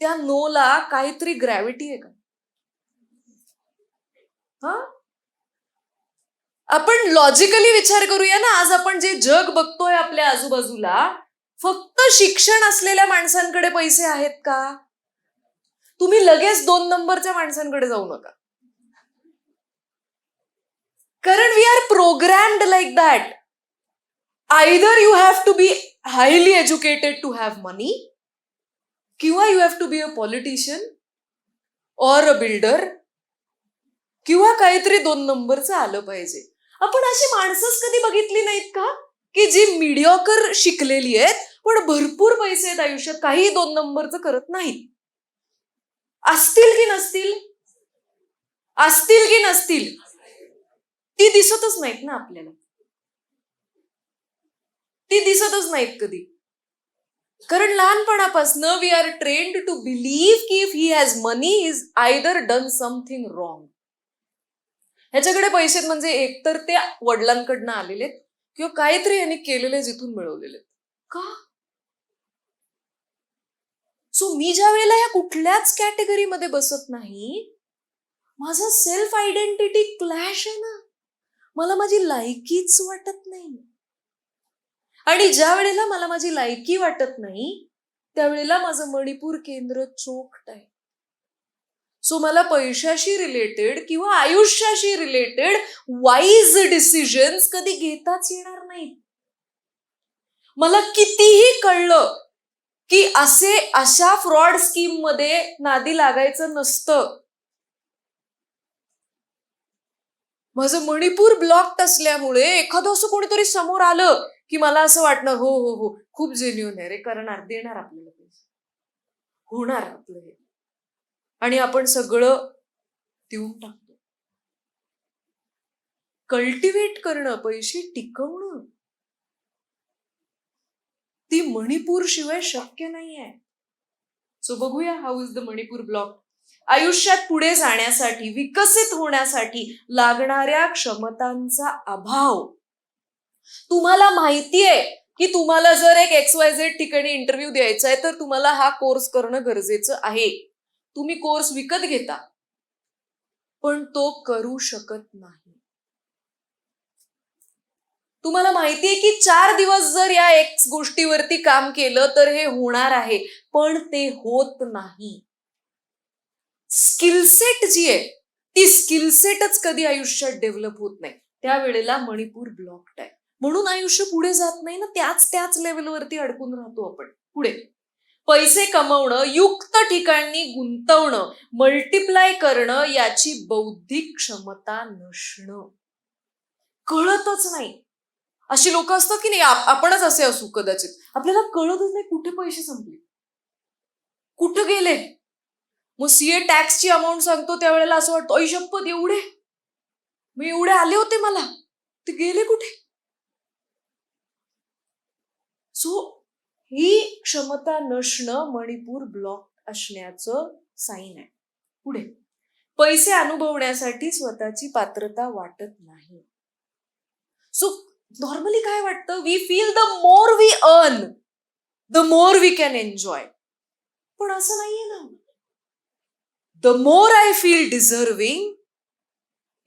त्या नोला काहीतरी ग्रॅव्हिटी आहे का? हा, आपण लॉजिकली विचार करूया ना. आज आपण जे जग बघतोय आपल्या आजूबाजूला, फक्त शिक्षण असलेल्या माणसांकडे पैसे आहेत का? तुम्ही लगेच 2 नंबरच्या माणसांकडे जाऊ नका, कारण we are programmed like that. Either you have to be highly educated to have money, किंवा you have to be a politician or a builder, किंवा काहीतरी 2 नंबरचं आलं पाहिजे. आपण अशी माणसंच कधी बघितली नाहीत का, की जी मिडिओकर शिकलेली आहेत पण भरपूर पैसे आहेत आयुष्यात, काही 2 नंबरचं करत नाहीत? असतील की नसतील? असतील की नसतील? ती दिसतच नाहीत ना आपल्याला, ती दिसतच नाहीत कधी. कारण लहानपणापासून we are trained to believe की if he has money is either done something wrong. ह्याच्याकडे पैसे म्हणजे एकतर ते वडिलांकडनं आलेले किंवा काहीतरी यांनी केलेले जिथून मिळवलेले. का? सो मी ज्या वेळेला ह्या कुठल्याच कॅटेगरीमध्ये बसत नाही, माझं सेल्फ आयडेंटिटी क्लॅश आहे ना, मला माझी लायकीच वाटत नाही. आणि ज्या वेळेला मला माझी लायकी वाटत नाही, त्यावेळेला माझं मणिपूर केंद्र चोक्ड आहे. सो मला पैशाशी रिलेटेड किंवा आयुष्याशी रिलेटेड वाईज डिसिजन्स कधी घेताच येणार नाहीत. मला कितीही कळलं की अशा फ्रॉड स्कीम मध्ये नादी लागायचं नसतं, माझं मणिपूर ब्लॉक्ड असल्यामुळे एखादं असं कोणीतरी समोर आलं की मला असं वाटणं, हो हो हो खूप जेन्युइन आहे रे, करणार, देणार आपल्याला पैसे, होणार आपलं हे, आणि आपण सगळं देऊन टाकतो. कल्टिवेट करणं, पैसे टिकवणं, ती मणिपूर शिवाय शक्य नाहीये. सो बघूया how is the Manipur block. आयुष्यात पुढे जाण्यासाठी, विकसित होण्यासाठी लागणाऱ्या क्षमतांचा अभाव. तुम्हाला माहितीये की तुम्हाला जर एक XYZ ठिकाणी इंटरव्ह्यू द्यायचा आहे तर तुम्हाला हा कोर्स करणं गरजेचं आहे. तुम्ही कोर्स विकत घेता पण तो करू शकत नाही. तुम्हाला माहितीये की 4 दिवस जर या X गोष्टीवरती काम केलं तर हे होणार आहे, पण ते होत नाही. स्किलसेट जी आहे ती स्किलसेटच कधी आयुष्यात डेव्हलप होत नाही. त्यावेळेला मणिपूर ब्लॉक्ड आहे, म्हणून आयुष्य पुढे जात नाही ना, त्याच लेवलवरती अडकून राहतो आपण. पुढे पैसे कमवणं, युक्त ठिकाणी गुंतवणं, मल्टिप्लाय करणं, याची बौद्धिक क्षमता नसणं, कळतच नाही. अशी लोक असतात की नाही, आपणच असे असू कदाचित, आपल्याला कळतच नाही कुठे पैसे संपले, कुठे गेले. मग सीए टॅक्सची अमाऊंट सांगतो त्यावेळेला असं वाटतं, ऐ शपथ एवढे, मी एवढे आले होते मला, ते गेले कुठे. सो ही क्षमता नसणं मणिपूर ब्लॉक असण्याचं साईन आहे. पुढे पैसे अनुभवण्यासाठी स्वतःची पात्रता वाटत नाही. सो नॉर्मली काय वाटतं, we feel the more we earn the more we can enjoy. पण असं नाहीये ना. The more I feel deserving,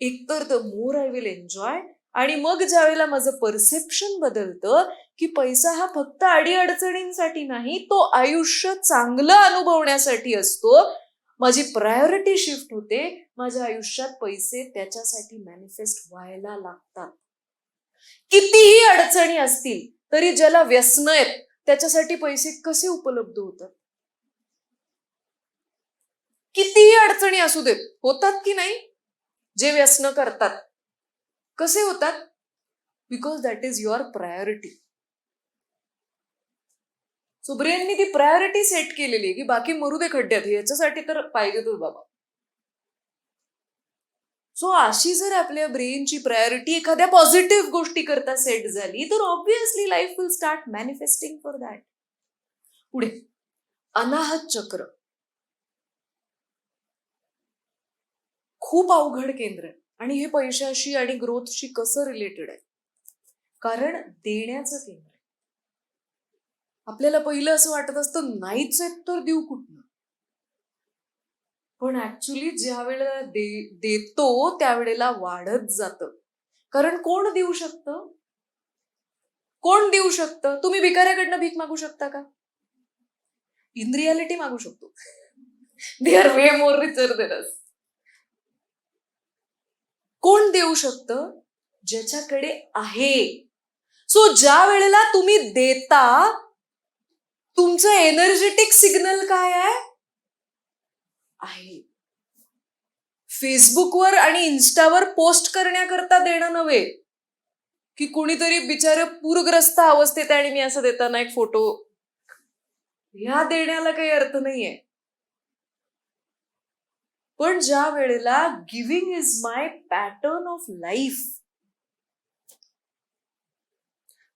एकतर the more I will enjoy. आणि मग ज्या वेळेला माझं परसेप्शन बदलतं की पैसा हा फक्त अडीअडचणींसाठी नाही, तो आयुष्य चांगलं अनुभवण्यासाठी असतो, माझी प्रायोरिटी शिफ्ट होते. माझ्या आयुष्यात पैसे त्याच्यासाठी मॅनिफेस्ट व्हायला लागतात. कितीही अडचणी असतील तरी ज्याला व्यसन आहेत त्याच्यासाठी पैसे कसे उपलब्ध होतात? कितीही अडचणी असू देत, होतात की नाही? जे व्यसन करतात कसे होतात? Because that is your priority. So ब्रेननी ती प्रायोरिटी सेट केलेली आहे की बाकी मरू दे खड्ड्यात, याच्यासाठी तर पाहिजेतच बाबा. सो अशी जर आपल्या ब्रेनची प्रायोरिटी एखाद्या पॉझिटिव्ह गोष्टी करता सेट झाली तर obviously life will start manifesting for that. पुढे अनाहत चक्र खूप अवघड केंद्र आहे आणि हे पैशाशी आणि ग्रोथशी कसं रिलेटेड आहे, कारण देण्याचं केंद्र आहे. आपल्याला पहिलं असं वाटत असतं नाहीच आहेत तर देऊ कुठनं, पण ऍक्च्युली ज्या वेळेला देतो त्यावेळेला वाढत जातं. कारण कोण देऊ शकतं, कोण देऊ शकतं? तुम्ही भिकाऱ्याकडनं भीक मागू शकता का? इन रियालिटी मागू शकतो. They are way more richer than us. कोण देऊ शकतं? ज्याच्याकडे आहे. सो ज्या वेळेला तुम्ही देता तुमचं एनर्जेटिक सिग्नल काय आहे? फेसबुकवर आणि इन्स्टावर पोस्ट करण्याकरता देणं नव्हे, की कुणीतरी बिचार पूरग्रस्त अवस्थेत आहे आणि मी असं देताना एक फोटो, ह्या देण्याला काही अर्थ नाहीये. पण ज्या वेळेला giving is my pattern of life,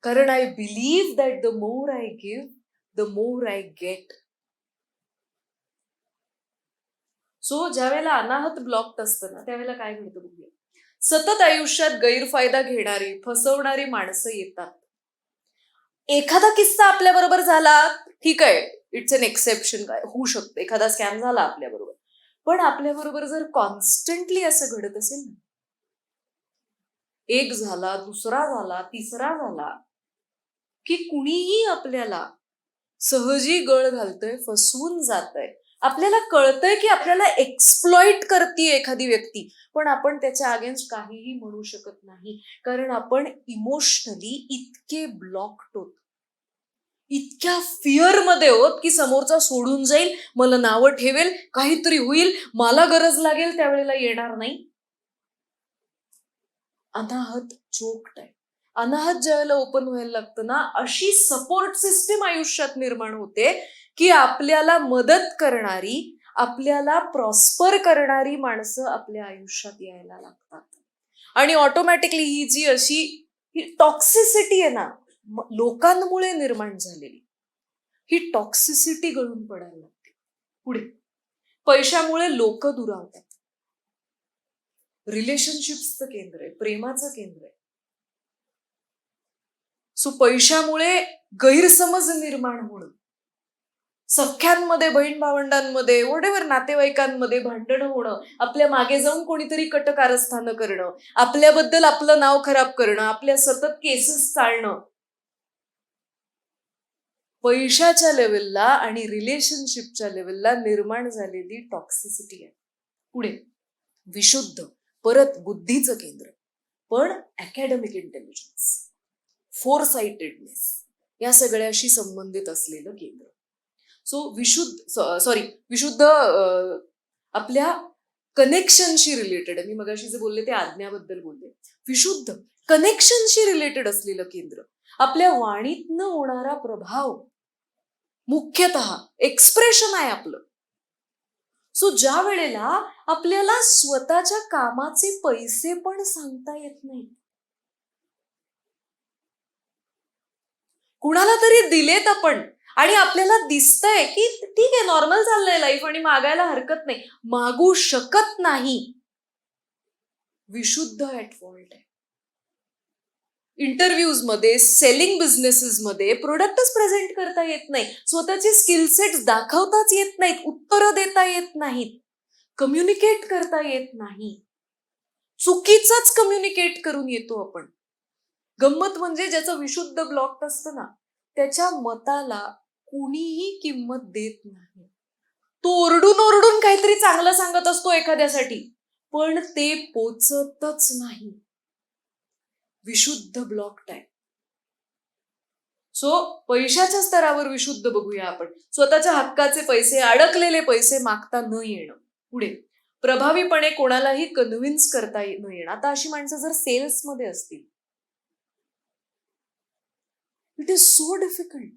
कारण I believe that the more I give the more I get. So ज्या वेळेला अनाहत ब्लॉक्ड असतं ना त्यावेळेला काय घडतं बघूया. सतत आयुष्यात गैरफायदा घेणारी फसवणारी माणसं येतात. एखादा किस्सा आपल्या बरोबर झाला, ठीक आहे, इट्स एन एक्सेप्शन, काय होऊ शकतं, एखादा स्कॅम झाला आपल्या बरोबर. पण आपल्या बरोबर जर कॉन्स्टंटली असं घडत असेल ना, एक झाला, दुसरा झाला, तिसरा झाला, की कुणीही आपल्याला सहजी गळ घालतंय, फसवून जातंय, आपल्याला कळतंय की आपल्याला एक्सप्लॉइट करतीये एखादी व्यक्ती, पण आपण त्याच्या अगेन्स्ट काहीही म्हणू शकत नाही, कारण आपण इमोशनली इतके ब्लॉक्ड होत, इतक्या फिअर मध्ये होत की समोरचा सोडून जाईल, मला नावं ठेवेल, काहीतरी होईल, मला गरज लागेल त्यावेळेला येणार नाही. अनाहत चोक्ड आहे. अनाहत ज्यावेळेला ओपन व्हायला लागतं ना, अशी सपोर्ट सिस्टीम आयुष्यात निर्माण होते की आपल्याला मदत करणारी, आपल्याला प्रॉस्पर करणारी माणसं आपल्या आयुष्यात यायला लागतात. आणि ऑटोमॅटिकली ही जी अशी टॉक्सिसिटी आहे ना लोकांमुळे निर्माण झालेली, ही टॉक्सिसिटी गळून पडायला लागते. पुढे पैशामुळे लोक दुरावतात. रिलेशनशिप्सचं केंद्र आहे, प्रेमाचं केंद्र आहे. सो पैशामुळे गैरसमज निर्माण होणं, सख्यांमध्ये, बहीण भावंडांमध्ये, वॉटेव्हर नातेवाईकांमध्ये भांडणं होणं, आपल्या मागे जाऊन कोणीतरी कटकारस्थानं करणं, आपल्याबद्दल आपलं नाव खराब करणं, आपल्या सतत केसेस चालणं, पैशाच्या लेवलला आणि रिलेशनशिपच्या लेवलला निर्माण झालेली टॉक्सिसिटी आहे. पुढे विशुद्ध, परत बुद्धीचं केंद्र, पण अकॅडमिक इंटेलिजन्स, फोरसाइटेडनेस या सगळ्याशी संबंधित असलेलं केंद्र. सो विशुद्ध आपल्या कनेक्शनशी रिलेटेड आहे. मी मगाशी जे बोलले ते आज्ञाबद्दल बोलले. विशुद्ध कनेक्शनशी रिलेटेड असलेलं केंद्र, आपल्या वाणीतनं होणारा प्रभाव, मुख्यतः एक्सप्रेशन आहे आपलं. सो ज्या वेळेला आपल्याला स्वतःच्या कामाचे पैसे पण सांगता येत नाही, कुणाला तरी दिलेत आपण आणि आपल्याला दिसतंय की ठीक आहे, नॉर्मल चाललंय लाईफ आणि मागायला हरकत नाही, मागू शकत नाही, विशुद्ध ऍट फॉल्ट आहे. इंटरव्ह्यूज मध्ये, सेलिंग बिझनेसेस मध्ये प्रोडक्टच प्रेझेंट करता येत नाही, स्वतःचे स्किल सेट्स दाखवताच येत नाहीत, उत्तरं देता येत नाहीत, कम्युनिकेट करता येत नाही, चुकीचंच कम्युनिकेट करून येतो आपण. गंमत म्हणजे ज्याचं विशुद्ध ब्लॉक असतं ना त्याच्या मताला कुणीही किंमत देत नाही. तो ओरडून ओरडून काहीतरी चांगलं सांगत असतो एखाद्यासाठी, पण ते पोचतच नाही, विशुद्ध ब्लॉक्ड आहे. सो पैशाच्या स्तरावर विशुद्ध बघूया आपण. स्वतःच्या हक्काचे पैसे, अडकलेले पैसे मागता न येणं. पुढे प्रभावीपणे कोणालाही कन्व्हिन्स करता न येणं. आता अशी माणसं जर सेल्समध्ये असतील इट इज सो डिफिकल्ट.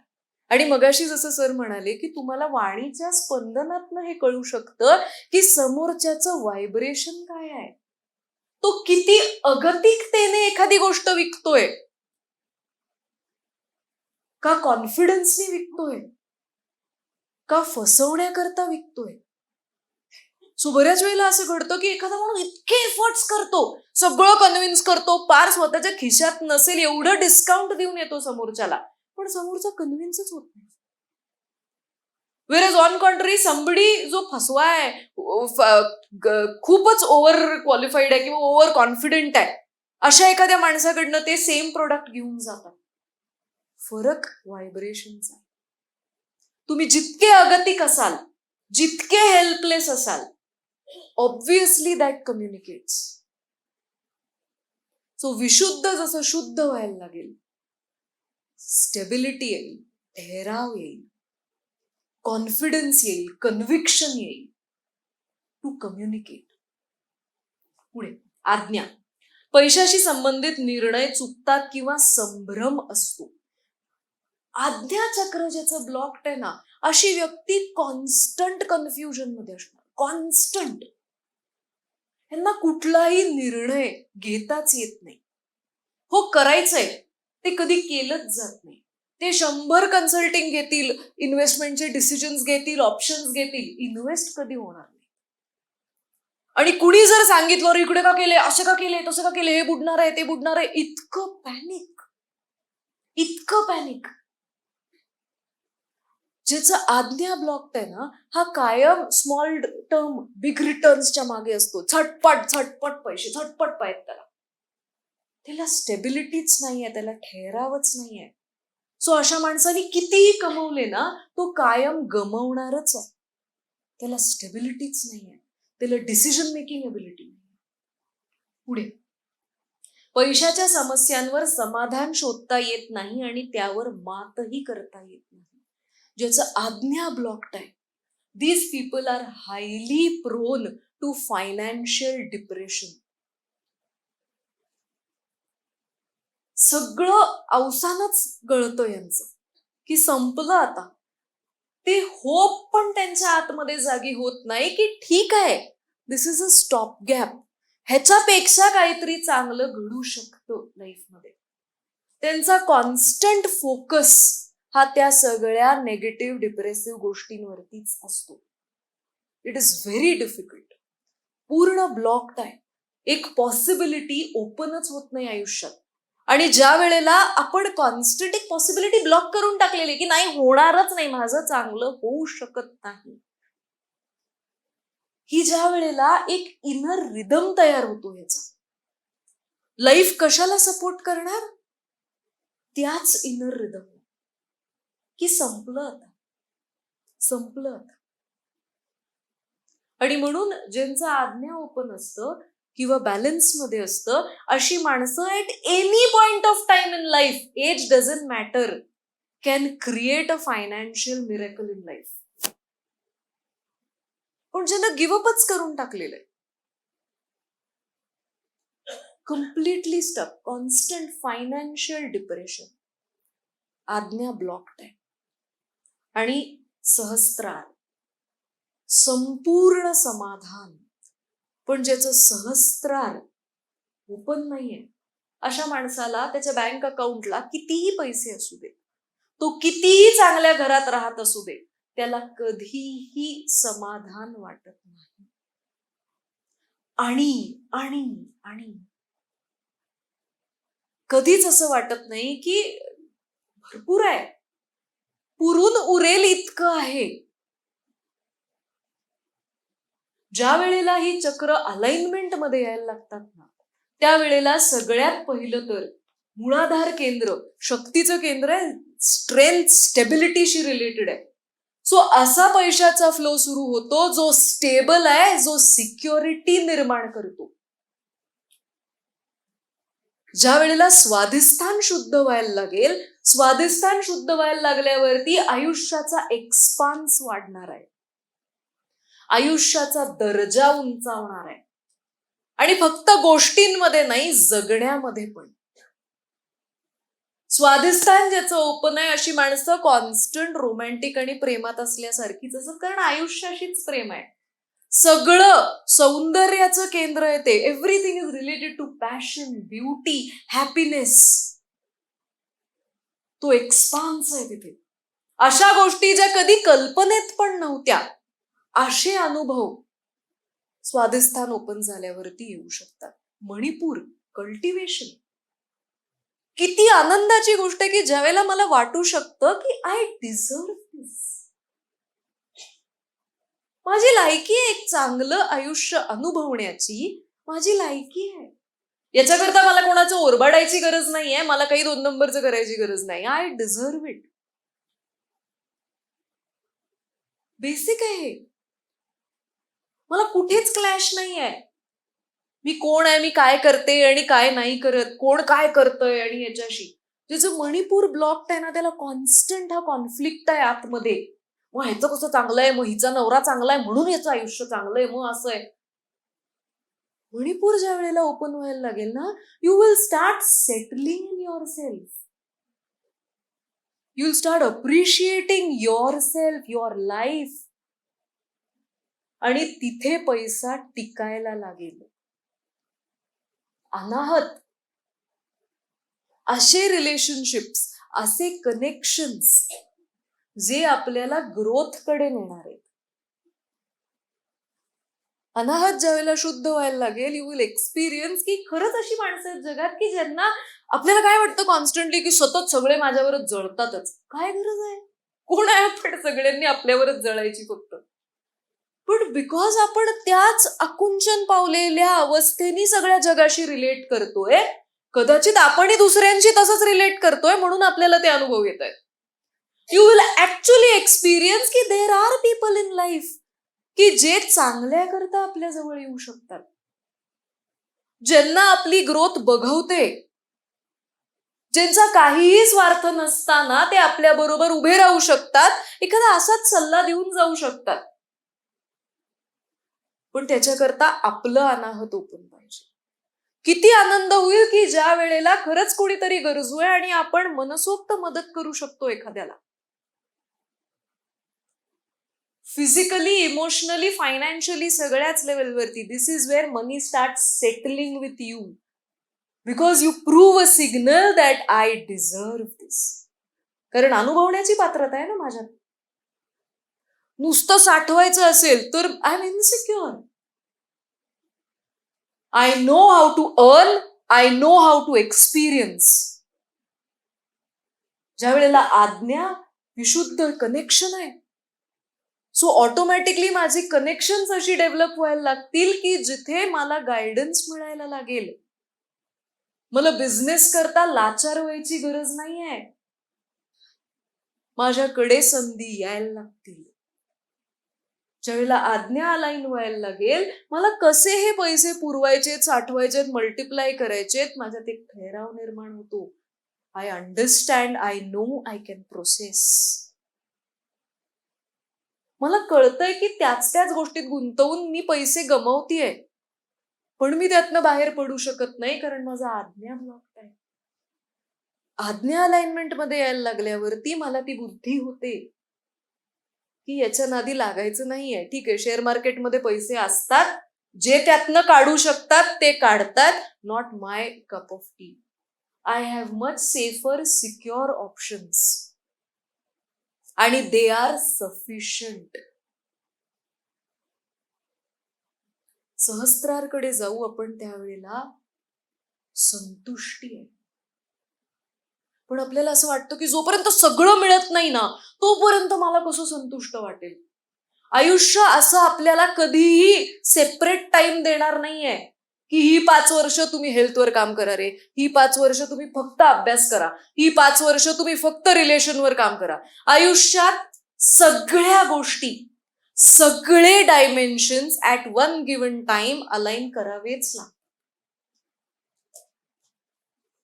आणि मगाशी जसं सर म्हणाले की तुम्हाला वाणीच्या स्पंदनातनं हे कळू शकतं की समोरच्याचं व्हायब्रेशन काय आहे, तो किती अगतिकतेने एखादी गोष्ट विकतोय, का कॉन्फिडन्सने विकतोय, का फसवण्याकरता विकतोय. सो बऱ्याच वेळेला असं घडतं की एखादा माणूस इतके एफर्ट्स करतो, सगळं कन्व्हिन्स करतो, पार स्वतःच्या खिशात नसेल एवढं डिस्काउंट देऊन येतो समोरच्याला, पण समोरचा कन्व्हिन्सच होत नाही. Whereas on contrary, somebody जो फसवा आहे, खूपच ओव्हर क्वालिफाईड आहे किंवा ओव्हर कॉन्फिडंट आहे, अशा एखाद्या माणसाकडनं ते सेम प्रोडक्ट घेऊन जातात. फरक व्हायब्रेशनचा. तुम्ही जितके अगतिक असाल, जितके हेल्पलेस असाल, ऑब्व्हियसली दॅट कम्युनिकेट्स. सो विशुद्ध जसं शुद्ध व्हायला लागेल, स्टेबिलिटी येईल, ठहराव येईल, कॉन्फिडन्स येईल, कन्व्हिक्शन येईल टू कम्युनिकेट. पुढे आज्ञा. पैशाशी संबंधित निर्णय चुकतात किंवा संभ्रम असतो. आज्ञाचक्र ज्याचं ब्लॉक्ड आहे ना, अशी व्यक्ती कॉन्स्टंट कन्फ्युजन मध्ये असणार. कॉन्स्टंट. यांना कुठलाही निर्णय घेताच येत नाही. हो करायचंय, ते कधी केलंच जात नाही. ते 100 कन्सल्टिंग घेतील, इन्व्हेस्टमेंटचे डिसिजन्स घेतील, ऑप्शन्स घेतील, इन्व्हेस्ट कधी होणार नाही. आणि कुणी जर सांगितलं इकडे का केले, असं का केले, तसं का केले, हे बुडणार आहे, ते बुडणार आहे, इतकं पॅनिक, इतकं पॅनिक. ज्याचं आज्ञा ब्लॉक्ड आहे ना, हा कायम स्मॉल टर्म बिग रिटर्न्सच्या मागे असतो. झटपट झटपट पैसे, झटपट पाहिजे त्याला. त्याला स्टेबिलिटीच नाहीये, त्याला ठहरावच नाहीये. सो अशा माणसाने कितीही कमवले ना, तो कायम गमवणारच आहे. त्याला स्टेबिलिटीच नाहीये, त्याला डिसिजन मेकिंग एबिलिटी नाही. पुढे पैशाच्या समस्यांवर समाधान शोधता येत नाही आणि त्यावर मातही करता येत नाही. ज्याचं आज्ञा ब्लॉक्ड आहे, these people are highly prone to financial depression. सगळं अवसानच गळतं यांचं, की संपलं आता. ते होप पण त्यांच्या आतमध्ये जागी होत नाही की ठीक आहे, this is a stop gap, ह्याच्यापेक्षा काहीतरी चांगलं घडू शकतं लाईफमध्ये. त्यांचा कॉन्स्टंट फोकस हा त्या सगळ्या नेगेटिव्ह डिप्रेसिव्ह गोष्टींवरतीच असतो. It is very difficult. पूर्ण ब्लॉक्ड आहे. एक पॉसिबिलिटी ओपनच होत नाही आयुष्यात. आणि ज्या वेळेला आपण कॉन्स्टंट एक पॉसिबिलिटी ब्लॉक करून टाकलेली की नाही होणारच नाही, माझं चांगलं होऊ शकत नाही, ही ज्या वेळेला एक इनर रिदम तयार होतो ह्याचा, लाईफ कशाला सपोर्ट करणार, त्याच इनर रिदम की संपलं आता, संपलं आता. आणि म्हणून ज्यांचं आज्ञा ओपन असतं किंवा बॅलन्स मध्ये असतं, अशी माणसं at any point of time in life, age doesn't matter, can create a financial miracle in life. पण ज्यांना गिव्हअपच करून टाकलेलं आहे, completely stuck, constant financial depression, आज्ञा ब्लॉक्ड आहे. आणि सहस्त्रार, संपूर्ण समाधान, पण ज्याचं सहस्त्रार ओपन नाहीये, अशा माणसाला त्याच्या बँक अकाउंटला कितीही पैसे असू दे, तो कितीही चांगल्या घरात राहत असू दे, त्याला कधीही समाधान वाटत नाही. आणि आणि आणि कधीच असं वाटत नाही की भरपूर आहे, पुरून उरेल इतकं आहे. ज्या वेळेला ही चक्र अलाइनमेंट मध्ये यायला लागतात ना, त्यावेळेला सगळ्यात पहिलं तर मूळाधार केंद्र, शक्तीचं केंद्र आहे, स्ट्रेंथ स्टेबिलिटीशी रिलेटेड आहे. सो असा पैशाचा फ्लो सुरू होतो जो स्टेबल आहे, जो सिक्युरिटी निर्माण करतो. ज्या वेळेला स्वाधिष्ठान शुद्ध व्हायला लागेल, स्वाधिष्ठान शुद्ध व्हायला लागल्यावरती आयुष्याचा एक्सपान्स वाढणार आहे, आयुष्याचा दर्जा उंचावणार आहे. आणि फक्त गोष्टींमध्ये नाही, जगण्यामध्ये पण. स्वादिष्टान ज्याचं ओपन आहे अशी माणसं कॉन्स्टंट रोमॅन्टिक आणि प्रेमात असल्यासारखीच असं, कारण आयुष्याशीच प्रेम आहे. सगळं सौंदर्याचं केंद्र आहे ते. Everything is related to passion, beauty, happiness. तो एक्सपान्स आहे तिथे. अशा गोष्टी ज्या कधी कल्पनेत पण नव्हत्या, असे अनुभव स्वादिष्टान ओपन झाल्यावरती येऊ शकतात. मणिपूर, कल्टिवेशन, किती आनंदाची गोष्ट आहे की ज्यावेळेला मला वाटू शकतं की आय डिझर्व दिस. माझी लायकी आहे एक चांगलं आयुष्य अनुभवण्याची, माझी लायकी आहे. याच्याकरता मला कोणाचं ओरबाडायची गरज नाहीये, मला काही 2 नंबरचं करायची गरज नाही. I deserve it. बेसिक आहे. मला कुठेच क्लॅश नाहीये. मी कोण आहे, मी काय करते आणि काय नाही करत, कोण काय करतंय आणि याच्याशी. ज्याचं मणिपूर ब्लॉक्ड आहे ना, त्याला कॉन्स्टंट हा कॉन्फ्लिक्ट आहे आतमध्ये. मग ह्याचं कसं चांगलं आहे, मग हिचा नवरा चांगला आहे म्हणून याचं आयुष्य चांगलं आहे, मग असं आहे. मणिपूर ज्या वेळेला ओपन व्हायला लागेल ना, you will start settling in your self. You will start appreciating your self, your life. आणि तिथे पैसा टिकायला लागेल. अनाहत असे रिलेशनशिप्स, असे कनेक्शन्स जे आपल्याला ग्रोथकडे नेणार आहेत. अनाहत ज्यावेळेला शुद्ध व्हायला लागेल, यू विल एक्सपिरियन्स की खरंच अशी माणसं आहेत जगात की ज्यांना आपल्याला काय वाटतं कॉन्स्टंटली की सतत सगळे माझ्यावरच जळतातच. काय गरज आहे? कोण आहे आपण सगळ्यांनी आपल्यावरच जळायची फक्त? पण बिकॉज आपण त्याच आकुंचन पावलेल्या अवस्थेनी सगळ्या जगाशी रिलेट करतोय, कदाचित आपणही दुसऱ्यांशी तसंच रिलेट करतोय म्हणून आपल्याला ते अनुभव येत आहेत. यू विल ऍक्च्युअली एक्सपिरियन्स की there are people in life की जे चांगल्या करता आपल्या जवळ येऊ शकतात, ज्यांना आपली ग्रोथ बघवते, ज्यांचा काहीही स्वार्थ नसताना ते आपल्या बरोबर उभे राहू शकतात, एखादा असाच सल्ला देऊन जाऊ शकतात. पण त्याच्याकरता आपलं अनाहत ओपन पाहिजे. किती आनंद होईल की ज्या वेळेला खरंच कोणीतरी गरजू आहे आणि आपण मनसोक्त मदत करू शकतो एखाद्याला. फिजिकली, इमोशनली, फायनान्शियली सगळ्याच लेवलवरती. This is where money start settling with you. Because you prove a signal that I deserve this. कारण अनुभवण्याची पात्रता आहे ना माझ्यात. नुसतं साठवायचं असेल तर I am insecure. I know how to earn, I know how to experience. ज्या वेळेला आज्ञा विशुद्ध कनेक्शन आहे, सो ऑटोमॅटिकली माझी कनेक्शन्स अशी डेव्हलप व्हायला लागतील की जिथे मला गायडन्स मिळायला लागेल. मला बिझनेस करता लाचार व्हायची गरज नाहीये. माझ्याकडे संधी यायला लागतील. ज्यावेळेला आज्ञा अलाइन व्हायला लागेल, मला कसे हे पैसे पुरवायचेत, साठवायचेत, मल्टिप्लाय करायचेत, माझ्यात एक ठहराव निर्माण होतो. I understand, I know, I can process. मला कळतंय की त्याच गोष्टीत गुंतवून मी पैसे गमावतीये, पण मी त्यातनं बाहेर पडू शकत नाही कारण माझा आज्ञा ब्लॉक आहे. आज्ञा अलाइनमेंट मध्ये यायला लागल्यावरती मला ती बुद्धी होते की याच्या नादी लागायचं नाहीये. ठीक आहे, शेअर मार्केटमध्ये पैसे असतात, जे त्यातनं काढू शकतात ते काढतात. Not my cup of T. I have much safer secure options आणि दे आर सफिशियंट. सहस्त्रारकडे जाऊ आपण त्यावेळेला संतुष्टी आहे. पण आपल्याला असं वाटतं की जोपर्यंत सगळं मिळत नाही ना, तोपर्यंत मला कसं संतुष्ट वाटेल. आयुष्य असं आपल्याला कधीही सेपरेट टाइम देणार नाहीये की ही 5 वर्ष तुम्ही हेल्थवर काम करा रे, ही 5 वर्ष तुम्ही फक्त अभ्यास करा, ही 5 वर्ष तुम्ही फक्त रिलेशनवर काम करा. आयुष्यात सगळ्या गोष्टी, सगळे dimensions at one given time align करावेच लागतात.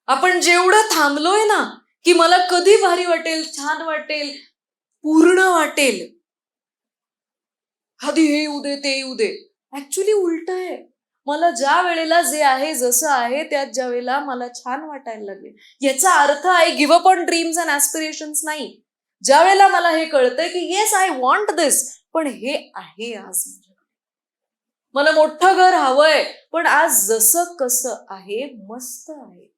आपण जेवढं थांबलोय ना की मला कधी भारी वाटेल, छान वाटेल, पूर्ण वाटेल, आधी हे येऊ दे, ते येऊ दे, ऍक्च्युअली उलट आहे. मला ज्या वेळेला जे आहे जसं आहे त्यात ज्या वेळेला मला छान वाटायला लागेल, याचा अर्थ I give up on dreams and aspirations नाही. ज्या वेळेला मला हे कळतंय की येस आय वॉन्ट दिस, पण हे आहे आज माझ्याकडे. मला मोठं घर हवंय, पण आज जसं कसं आहे मस्त आहे.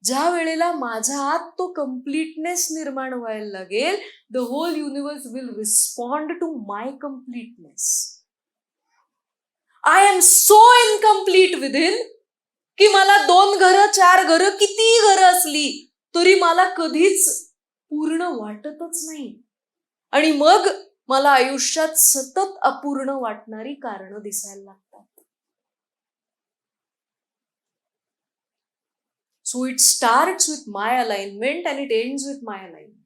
ज्या वेळेला माझ्या आत तो कम्प्लीटनेस निर्माण व्हायला लागेल, the whole universe will respond to my completeness. I am so incomplete within की मला 2 घरं 4 घरं कितीही घरं असली तरी मला कधीच पूर्ण वाटतच नाही. आणि मग मला आयुष्यात सतत अपूर्ण वाटणारी कारणं दिसायला लागतात. So it starts with my alignment and it ends with my alignment.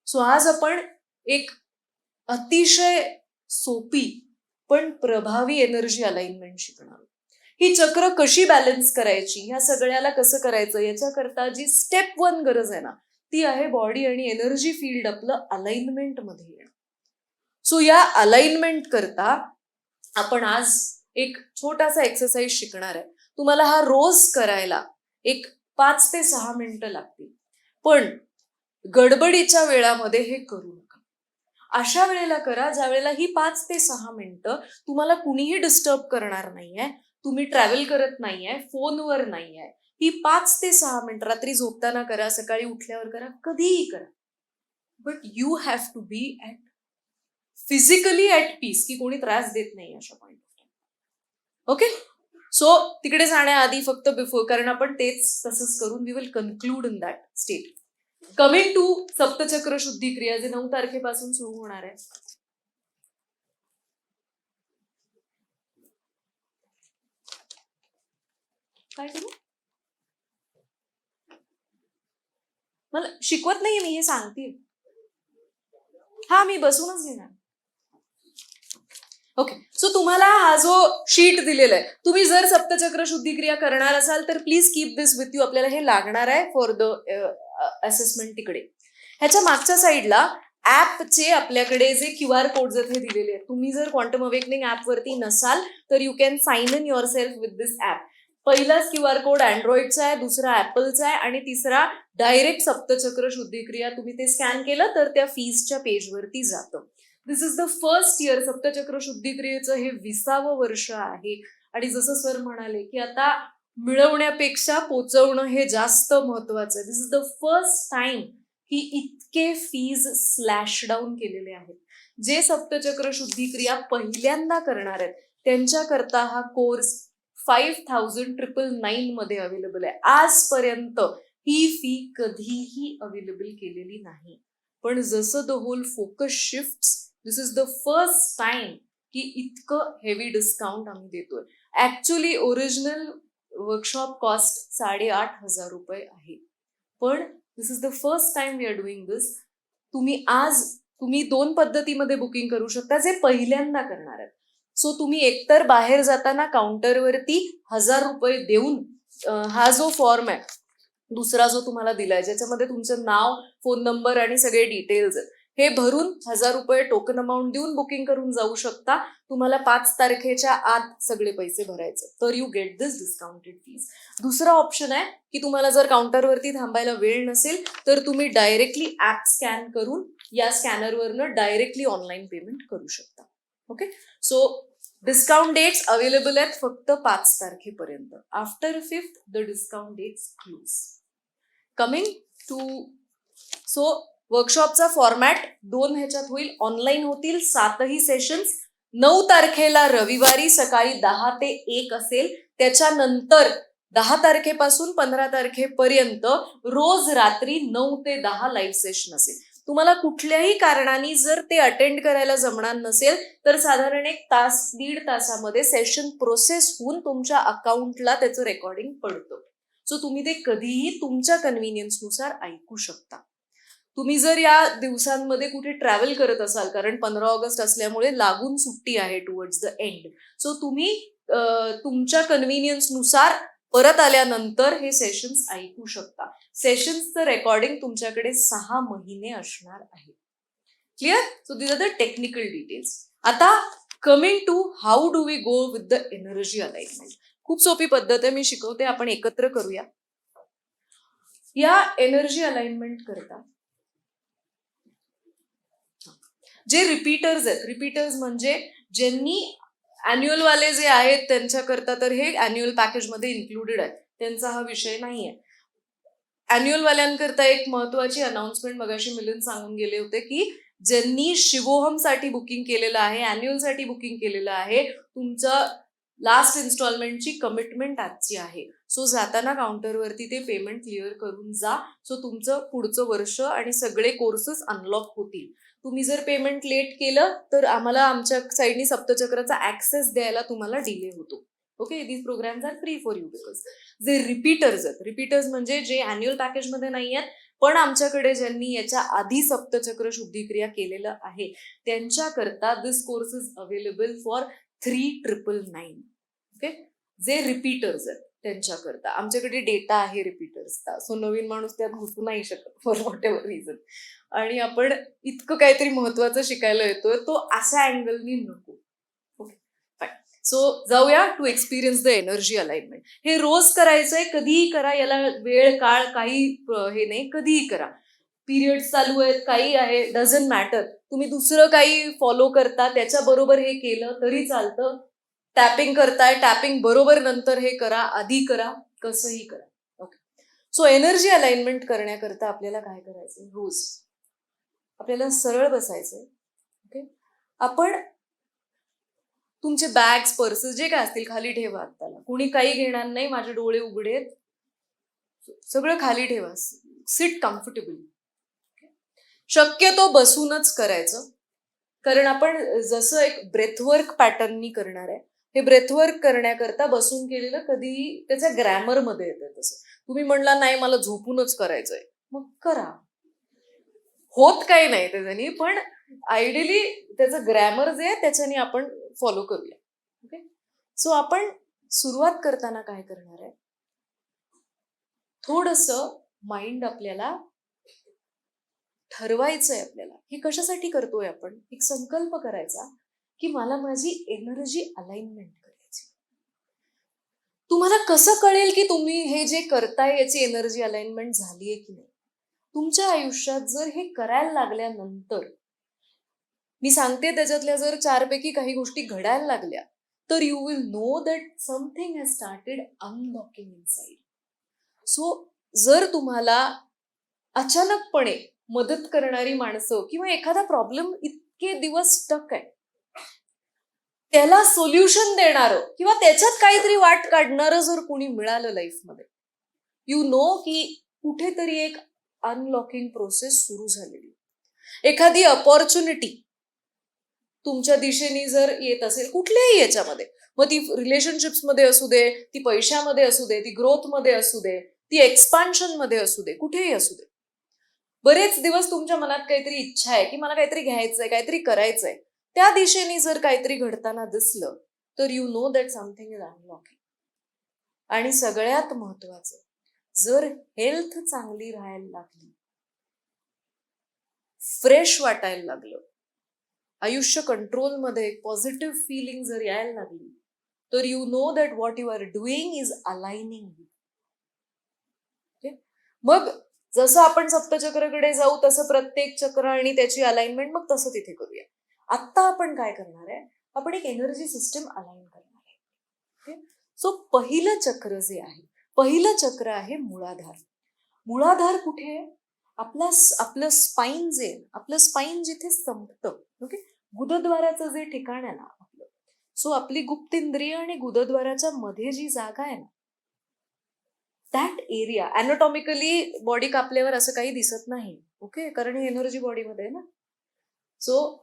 So आज आपण एक अतिशय सोपी पण प्रभावी एनर्जी अलाइनमेंट शिकणार. ही चक्र कशी बॅलन्स करायची, ह्या सगळ्याला कसं करायचं, याच्याकरता जी स्टेप 1 गरज आहे ना, ती आहे बॉडी आणि एनर्जी फील्ड आपलं अलाइनमेंट मध्ये येणं. सो या अलाइनमेंट करता आपण आज एक छोटासा एक्सरसाइज शिकणार आहे. तुम्हाला हा रोज करायला एक 5 ते 6 मिनिटं लागतील, पण गडबडीच्या वेळामध्ये हे करू नका. अशा वेळेला करा ज्या वेळेला ही 5 ते 6 मिनिटं तुम्हाला कुणीही डिस्टर्ब करणार नाहीये, तुम्ही ट्रॅव्हल करत नाहीये, फोनवर नाहीये. ही 5 ते 6 मिनिटं रात्री झोपताना करा, सकाळी उठल्यावर करा, कधीही करा. But you have to be at physically at peace, की कोणी त्रास देत नाही अशा point of time. Okay, so तिकडे जाण्याआधी फक्त बिफोर, कारण आपण तेच तसंच करून we will conclude in that state. Coming to सप्तचक्र शुद्धी क्रिया, जे 9 तारखेपासून सुरू होणार आहे. काय करू? मला शिकवत नाहीये मी, हे सांगते. हा, मी बसूनच घेणार. ओके, सो तुम्हाला हा जो शीट दिलेला आहे, तुम्ही जर सप्तचक्र शुद्धी क्रिया करणार असाल तर please keep this with you. आपल्याला हे लागणार आहे फॉर द असेसमेंट. तिकडे ह्याच्या मागच्या साईडला ऍपचे आपल्याकडे जे QR कोड्स आहेत हे दिलेले आहेत. तुम्ही जर क्वांटम अवेकनिंग ऍपवरती नसाल तर you can sign in your self with this app. पहिलाच QR कोड अँड्रॉइडचा आहे, दुसरा ऍपलचा आहे आणि तिसरा डायरेक्ट सप्तचक्र शुद्धी क्रिया. तुम्ही ते स्कॅन केलं तर त्या फीजच्या पेजवरती जातं. दिस इज द फर्स्ट इयर. सप्तचक्र शुद्धी क्रियेचं हे 20वं वर्ष आहे. आणि जसं सर म्हणाले की आता मिळवण्यापेक्षा पोचवणं हे जास्त महत्वाचं आहे. This is the first time की इतके फीज स्लॅश डाऊन केलेले आहेत. जे सप्तचक्र शुद्धी क्रिया पहिल्यांदा करणार आहेत त्यांच्याकरता हा कोर्स 5,999 मध्ये अवेलेबल आहे. आजपर्यंत ही फी कधीही अवेलेबल केलेली नाही. पण जसं the whole focus shifts, this is the first time की इतकं हेवी डिस्काउंट आम्ही देतोय. ऍक्च्युली ओरिजिनल वर्कशॉप कॉस्ट 8,500 रुपये आहे, पण this is the first time we are doing this. तुम्ही 2 पद्धतीमध्ये बुकिंग करू शकता जे पहिल्यांदा करणार आहेत. सो तुम्ही एकतर बाहेर जाताना काउंटरवरती 1,000 रुपये देऊन हा जो फॉर्म आहे दुसरा जो तुम्हाला दिलाय, ज्याच्यामध्ये तुमचं नाव, फोन नंबर आणि सगळे डिटेल्स हे भरून 1,000 रुपये टोकन अमाऊंट देऊन बुकिंग करून जाऊ शकता. तुम्हाला 5 तारखेच्या आत सगळे पैसे भरायचे, तर you get this discounted fees. दुसरा ऑप्शन आहे की तुम्हाला जर काउंटरवरती थांबायला वेळ नसेल तर तुम्ही डायरेक्टली ऍप स्कॅन करून या स्कॅनरवरनं डायरेक्टली ऑनलाईन पेमेंट करू शकता. Okay, so discount dates available आहेत फक्त 5 तारखेपर्यंत. After 5th the discount dates close. Coming to, so वर्कशॉपचा फॉर्मॅट 2 ह्याच्यात होईल. ऑनलाईन होतील 7ही सेशन्स. 9 तारखेला रविवारी सकाळी 10 ते 1 असेल. त्याच्यानंतर 10 तारखेपासून 15 तारखेपर्यंत रोज रात्री 9 ते 10 लाईव्ह सेशन असेल. तुम्हाला कुठल्याही कारणाने जर ते अटेंड करायला जमणार नसेल तर साधारण 1 तास 1.5 तासामध्ये सेशन प्रोसेस होऊन तुमच्या अकाउंटला त्याचं रेकॉर्डिंग पडतं. सो तुम्ही ते कधीही तुमच्या कन्व्हिनियन्सनुसार ऐकू शकता. तुम्ही जर या दिवसांमध्ये कुठे ट्रॅव्हल करत असाल, कारण 15 ऑगस्ट असल्यामुळे लागून सुट्टी आहे टुवर्ड्स द एंड, सो तुम्ही तुमच्या कन्व्हिनियन्सनुसार परत आल्यानंतर हे सेशन्स ऐकू शकता. सेशन्सचं रेकॉर्डिंग तुमच्याकडे 6 महिने असणार आहे. Clear? So these are the technical details. आता coming to how do we go with the energy alignment. खूप सोपी पद्धत आहे, मी शिकवते, आपण एकत्र करूया. या एनर्जी अलाइनमेंट करता जे रिपीटर्स आहेत, रिपीटर्स म्हणजे ज्यांनी अॅन्युअल वाले जे आहेत त्यांच्याकरता तर हे अॅन्युअल पॅकेजमध्ये इन्क्लुडेड आहे, त्यांचा हा विषय नाहीये. अॅन्युअल वाल्यांकरता एक महत्वाची अनाउन्समेंट मगाशी मिलिंद सांगून गेले होते की ज्यांनी शिवोहम साठी बुकिंग केलेलं आहे, अॅन्युअल साठी बुकिंग केलेलं आहे, तुमचं लास्ट इन्स्टॉलमेंटची कमिटमेंट आजची आहे. सो जाताना काउंटरवरती ते पेमेंट क्लिअर करून जा. सो तुमचं पुढचं वर्ष आणि सगळे कोर्सेस अनलॉक होतील. तुम्ही जर पेमेंट लेट केलं तर आम्हाला आमच्या साईडनी सप्तचक्राचा ऍक्सेस द्यायला तुम्हाला डिले होतो. Okay, these programs are free for you. Because जे रिपीटर्स आहेत, रिपीटर्स म्हणजे जे अॅन्युअल पॅकेजमध्ये नाही आहेत पण आमच्याकडे ज्यांनी याच्या आधी सप्तचक्र शुद्धीक्रिया केलेलं आहे त्यांच्याकरता this course is available for 3999. Okay, जे रिपीटर्स आहेत त्यांच्याकरता आमच्याकडे डेटा आहे रिपीटर्सचा. सो नवीन माणूस त्यात घुसू नाही शकत फॉर व्हॉट एव्हर रिझन. आणि आपण इतकं काहीतरी महत्वाचं शिकायला येतोय तो अशा अँगलनी नको. Okay fine. सो जाऊया to experience the energy alignment. हे रोज करायचंय, कधीही करा, याला वेळ काळ काही हे नाही, कधीही करा. पिरियड्स चालू आहेत, काही आहे, डझंट मॅटर. तुम्ही दुसरं काही फॉलो करता त्याच्याबरोबर हे केलं तरी चालतं. टॅपिंग करताय, टॅपिंग बरोबर नंतर हे करा, आधी करा, कसंही करा. ओके. सो एनर्जी अलाइनमेंट करण्याकरता आपल्याला काय करायचंय? रोज आपल्याला सरळ बसायचंय. ओके, आपण तुमचे बॅग्स, पर्सेस जे काय असतील खाली ठेवा. आत्ताला कोणी काही घेणार नाही, माझे डोळे उघडेत, सगळं खाली ठेवा. Sit comfortably. शक्यतो बसूनच करायचं, कारण आपण जसं एक ब्रेथवर्क पॅटर्ननी करणार आहे. हे ब्रेथवर्क करण्याकरता बसून केलेलं कधीही त्याच्या ग्रॅमरमध्ये येतं. तसं तुम्ही म्हणला नाही मला झोपूनच करायचंय, मग करा, होत काही नाही त्याच्यानी, पण आयडियली त्याचं ग्रॅमर जे आहे त्याच्यानी आपण फॉलो करूया. ओके, सो आपण सुरुवात करताना काय करणार आहे, थोडंसं माइंड आपल्याला ठरवायचंय. आपल्याला हे कशासाठी करतोय आपण, एक संकल्प करायचा की मला माझी एनर्जी अलाइनमेंट करायची. तुम्हाला कसं कळेल की तुम्ही हे जे करताय याची एनर्जी अलाइनमेंट झालीये की नाही? तुमच्या आयुष्यात जर हे करायला लागल्यानंतर, मी सांगते त्याच्यातल्या जर 4 पैकी काही गोष्टी घडायला लागल्या तर you will know that something has started unlocking inside. So जर तुम्हाला अचानकपणे मदत करणारी माणसं किंवा एखादा प्रॉब्लेम इतके दिवस स्टक आहे त्याला सोल्युशन देणारं किंवा त्याच्यात काहीतरी वाट काढणारं जर कोणी मिळालं लाईफमध्ये, यू नो की कुठेतरी एक अनलॉकिंग प्रोसेस सुरू झालेली. एखादी अपॉर्च्युनिटी तुमच्या दिशेने जर येत असेल कुठल्याही याच्यामध्ये, मग ती रिलेशनशिप्स मध्ये असू दे, ती पैशामध्ये असू दे, ती ग्रोथ मध्ये असू दे, ती एक्सपान्शन मध्ये असू दे, कुठेही असू दे, बरेच दिवस तुमच्या मनात काहीतरी इच्छा आहे की मला काहीतरी घ्यायचंय, काहीतरी करायचंय, त्या दिशेने जर काहीतरी घडताना दिसलं तर you know that something is unlocking. आणि सगळ्यात महत्वाचं, जर हेल्थ चांगली राहायला लागली, फ्रेश वाटायला लागलं, आयुष्य कंट्रोलमध्ये, पॉझिटिव्ह फिलिंग जर यायला लागली तर you know that what you are doing is aligning. मग जसं आपण सप्तचक्राकडे जाऊ तसं प्रत्येक चक्र आणि त्याची अलाइनमेंट मग तसं तिथे करूया. आत्ता आपण काय करणार आहे, आपण एक एनर्जी सिस्टम अलाइन करणार आहे. सो पहिलं चक्र जे आहे, पहिलं चक्र आहे मूळाधार. मूळाधार कुठे आहे? आपलं स्पाइन जे, आपलं स्पाइन जिथे संपतं, ओके, गुदद्वाराचं जे ठिकाण आहे ना आपलं, सो आपली गुप्तेंद्रिय आणि गुदद्वाराच्या मध्ये जी जागा आहे ना, दॅट एरिया, अॅनाटॉमिकली बॉडी कापल्यावर असं काही दिसत नाही, ओके, कारण ही एनर्जी बॉडीमध्ये आहे ना. सो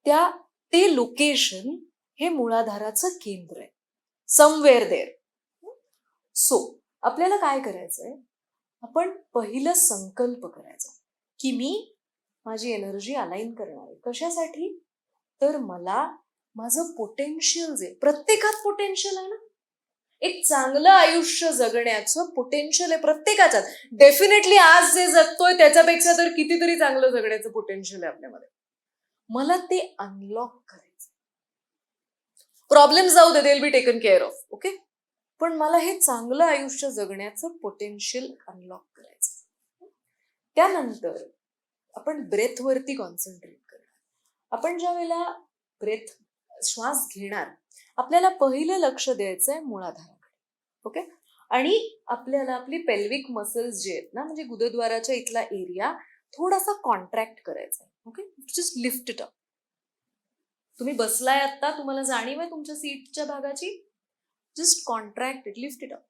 ते लोकेशन हे मूळाधाराचं केंद्र आहे, समवेअर देअर. सो आपल्याला काय करायचंय, आपण पहिलं संकल्प करायचा की मी माझी एनर्जी अलाइन करणार आहे. कशासाठी? तर मला माझं पोटेन्शियल जे, प्रत्येकात पोटेन्शियल आहे ना, एक चांगलं आयुष्य जगण्याचं पोटेन्शियल आहे प्रत्येकाच्यात. डेफिनेटली आज जे जगतोय त्याच्यापेक्षा तर कितीतरी चांगलं जगण्याचं पोटेन्शियल आहे आपल्यामध्ये. मला ते अनलॉक करायचं. प्रॉब्लेम जाऊ दे, they will be taken care of. Okay, पण मला हे चांगलं आयुष्य जगण्याचं पोटेन्शियल अनलॉक करायचं. त्यानंतर आपण ब्रेथवरती कॉन्सन्ट्रेट करणार. आपण ज्या वेळेला ब्रेथ श्वास घेणार, आपल्याला पहिलं लक्ष द्यायचंय मुळाधाराकडे. ओके, आणि आपल्याला आपली पेल्विक मसल्स जे आहेत ना, म्हणजे गुदद्वाराच्या इथला एरिया थोडासा कॉन्ट्रॅक्ट करायचा. Okay, just lift it up. तुम्ही बसलाय आता, तुम्हाला जाणीव आहे तुमच्या सीटच्या भागाची, just contract it, lift it up.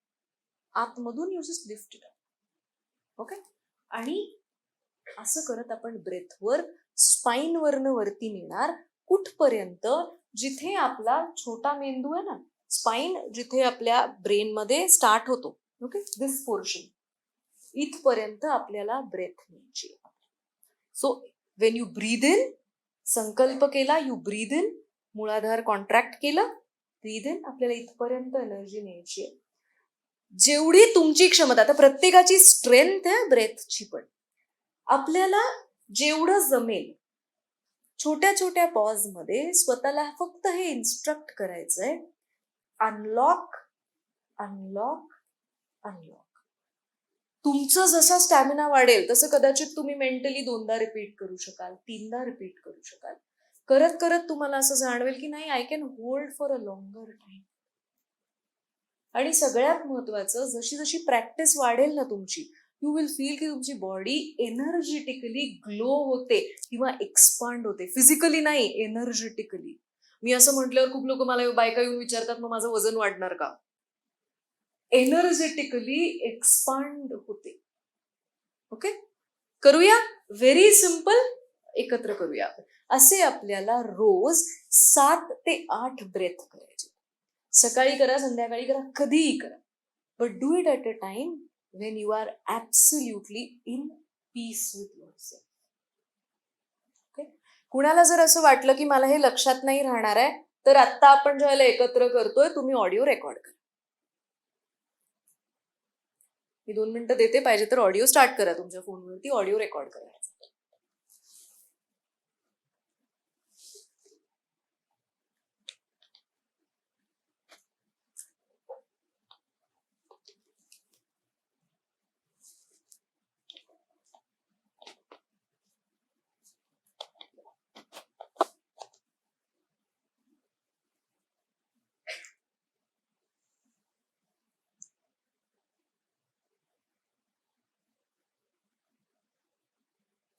आतमधून you just lift it up. Okay, आणि असं करत आपण ब्रेथवर स्पाइन वरनं वरती नेणार. कुठपर्यंत? जिथे आपला छोटा मेंदू आहे ना, स्पाइन जिथे आपल्या ब्रेन मध्ये स्टार्ट होतो. ओके, दिस पोर्शन इथपर्यंत आपल्याला ब्रेथ न्यायची. So when you breathe in, संकल्प केला, यू ब्रीद इन, मूळाधार कॉन्ट्रॅक्ट केलं, ब्रीद इन, आपल्याला इथपर्यंत एनर्जी न्यायची आहे. जेवढी तुमची क्षमता, आता प्रत्येकाची स्ट्रेंथ आहे ब्रेथची, पण आपल्याला जेवढं जमेल छोट्या छोट्या पॉज मध्ये स्वतःला फक्त हे इन्स्ट्रक्ट करायचंय, अनलॉक अनलॉक अनलॉक. तुमचं जसा स्टॅमिना वाढेल तसं कदाचित तुम्ही मेंटली 2दा रिपीट करू शकाल, 3दा रिपीट करू शकाल. करत करत तुम्हाला असं जाणवेल की नाही, I can hold for a longer time. आणि सगळ्यात महत्वाचं, जशी जशी प्रॅक्टिस वाढेल ना तुमची, यू विल फील की तुमची बॉडी एनर्जेटिकली ग्लो होते किंवा एक्सपांड होते. फिजिकली नाही, एनर्जेटिकली. मी असं म्हटल्यावर खूप लोक मला बायका येऊन विचारतात, मग माझं वजन वाढणार का? एनर्जेटिकली एक्सपांड होते. ओके, करूया, व्हेरी सिम्पल, एकत्र करूया. असे आपल्याला रोज 7 ते 8 ब्रेथ करायचे. सकाळी करा, संध्याकाळी करा, कधीही करा, but do it at a time when you are absolutely in peace with yourself. Okay? कुणाला जर असं वाटलं की मला हे लक्षात नाही राहणार आहे, तर आत्ता आपण ज्यावेळेला एकत्र करतोय, तुम्ही ऑडिओ रेकॉर्ड करा. मी 2 मिनिटं देते, पाहिजे तर ऑडिओ स्टार्ट करा तुमच्या फोनवरती, ऑडिओ रेकॉर्ड करा.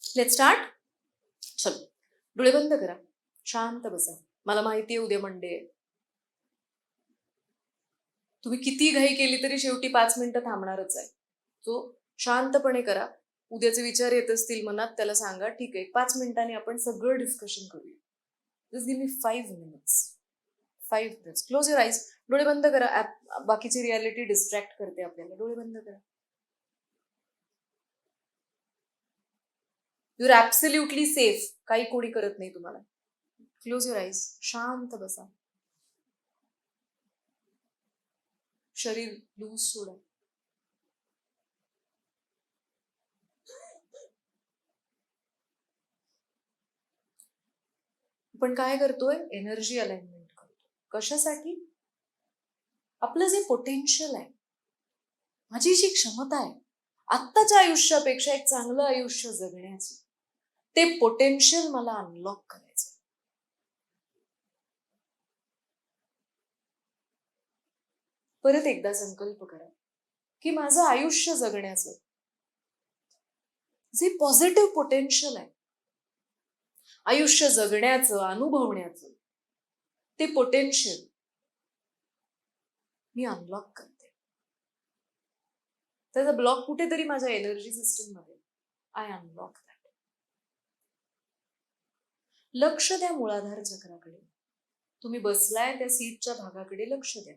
Let's start. चलो, डोळे बंद करा, शांत बसा. मला माहिती आहे उद्या मंडे आहे. तुम्ही किती घाई केली तरी शेवटी 5 मिनिटं थांबणारच आहे. सो शांतपणे करा. उद्याचे विचार येत असतील मनात, त्याला सांगा ठीक आहे, 5 मिनिटांनी आपण सगळं डिस्कशन करूया. Just give me 5 minutes. 5 minutes. Close your eyes. डोळे बंद करा. बाकीची रियालिटी डिस्ट्रॅक्ट करते आपल्याला. डोळे बंद करा. You are absolutely safe. काही कोणी करत नाही तुम्हाला. Close your eyes. शांत बसा. शरीर लूज सोडा. पण काय करतोय? एनर्जी अलाइनमेंट करतो. कशासाठी? आपलं जे पोटेन्शियल आहे, माझी जी क्षमता आहे आत्ताच्या आयुष्यापेक्षा एक चांगलं आयुष्य जगण्याची, ते पोटेन्शियल मला अनलॉक करायचं. परत एकदा संकल्प करा की माझं आयुष्य जगण्याचं जे पॉझिटिव्ह पोटेन्शियल आहे, आयुष्य जगण्याचं, अनुभवण्याचं, ते पोटेन्शियल मी अनलॉक करते. त्याचा ब्लॉक कुठेतरी माझ्या एनर्जी सिस्टम मध्ये, आय अनलॉक दॅट. लक्ष द्या मूळाधार चक्राकडे. तुम्ही बसलाय त्या सीटच्या भागाकडे लक्ष द्या.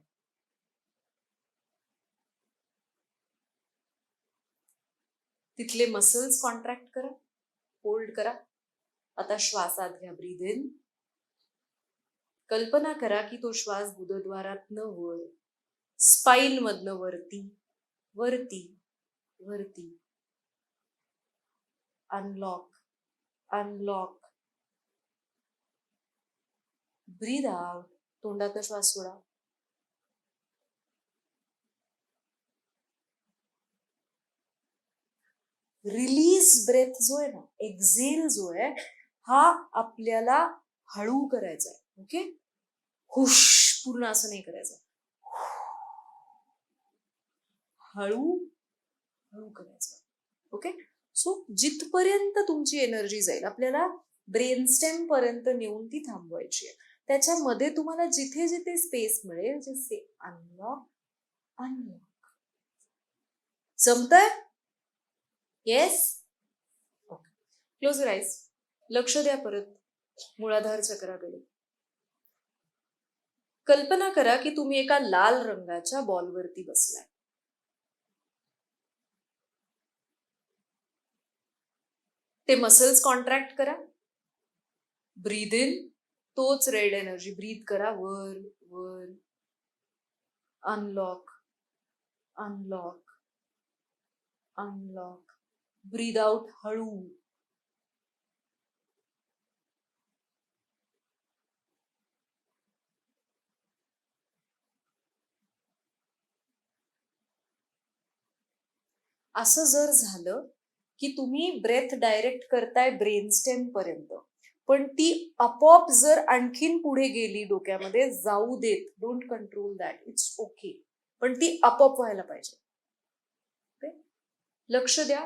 तिथले मसल्स कॉन्ट्रॅक्ट करा, होल्ड करा. आता श्वासात घ्या, ब्रीद इन. कल्पना करा की तो श्वास गुदद्वारातनं वर, स्पाइन मधनं वरती वरती वरती. Unlock unlock breathe out. तोंडात श्वास सोडा. रिलीज ब्रेथ जो आहे ना, एक्झेल जो आहे, हा आपल्याला हळू करायचा आहे. ओके, हुश पूर्ण असं नाही करायचं, हळू हळू करायचं. ओके, सो जिथपर्यंत तुमची एनर्जी जाईल आपल्याला ब्रेनस्टेम पर्यंत नेऊन ती थांबवायची आहे. त्याच्यामध्ये तुम्हाला जिथे जिथे स्पेस मिळेल जसे अनलॉक अनलॉक. जमतंय? Yes. Okay, close your eyes. लक्ष द्या परत मूळाधार चक्राकडे. कल्पना करा की तुम्ही एका लाल रंगाच्या बॉलवरती बसलाय. ते मसल्स कॉन्ट्रॅक्ट करा. ब्रीद इन, तोच रेड एनर्जी ब्रीद करा वर वर. Unlock unlock unlock. Breathe out हळू. असं जर झालं की तुम्ही ब्रेथ डायरेक्ट करताय ब्रेनस्टेम पर्यंत, पण ती आपोआप जर आणखीन पुढे गेली डोक्यामध्ये, जाऊ देत, don't control that, it's okay, पण ती आपोआप व्हायला पाहिजे. लक्ष द्या.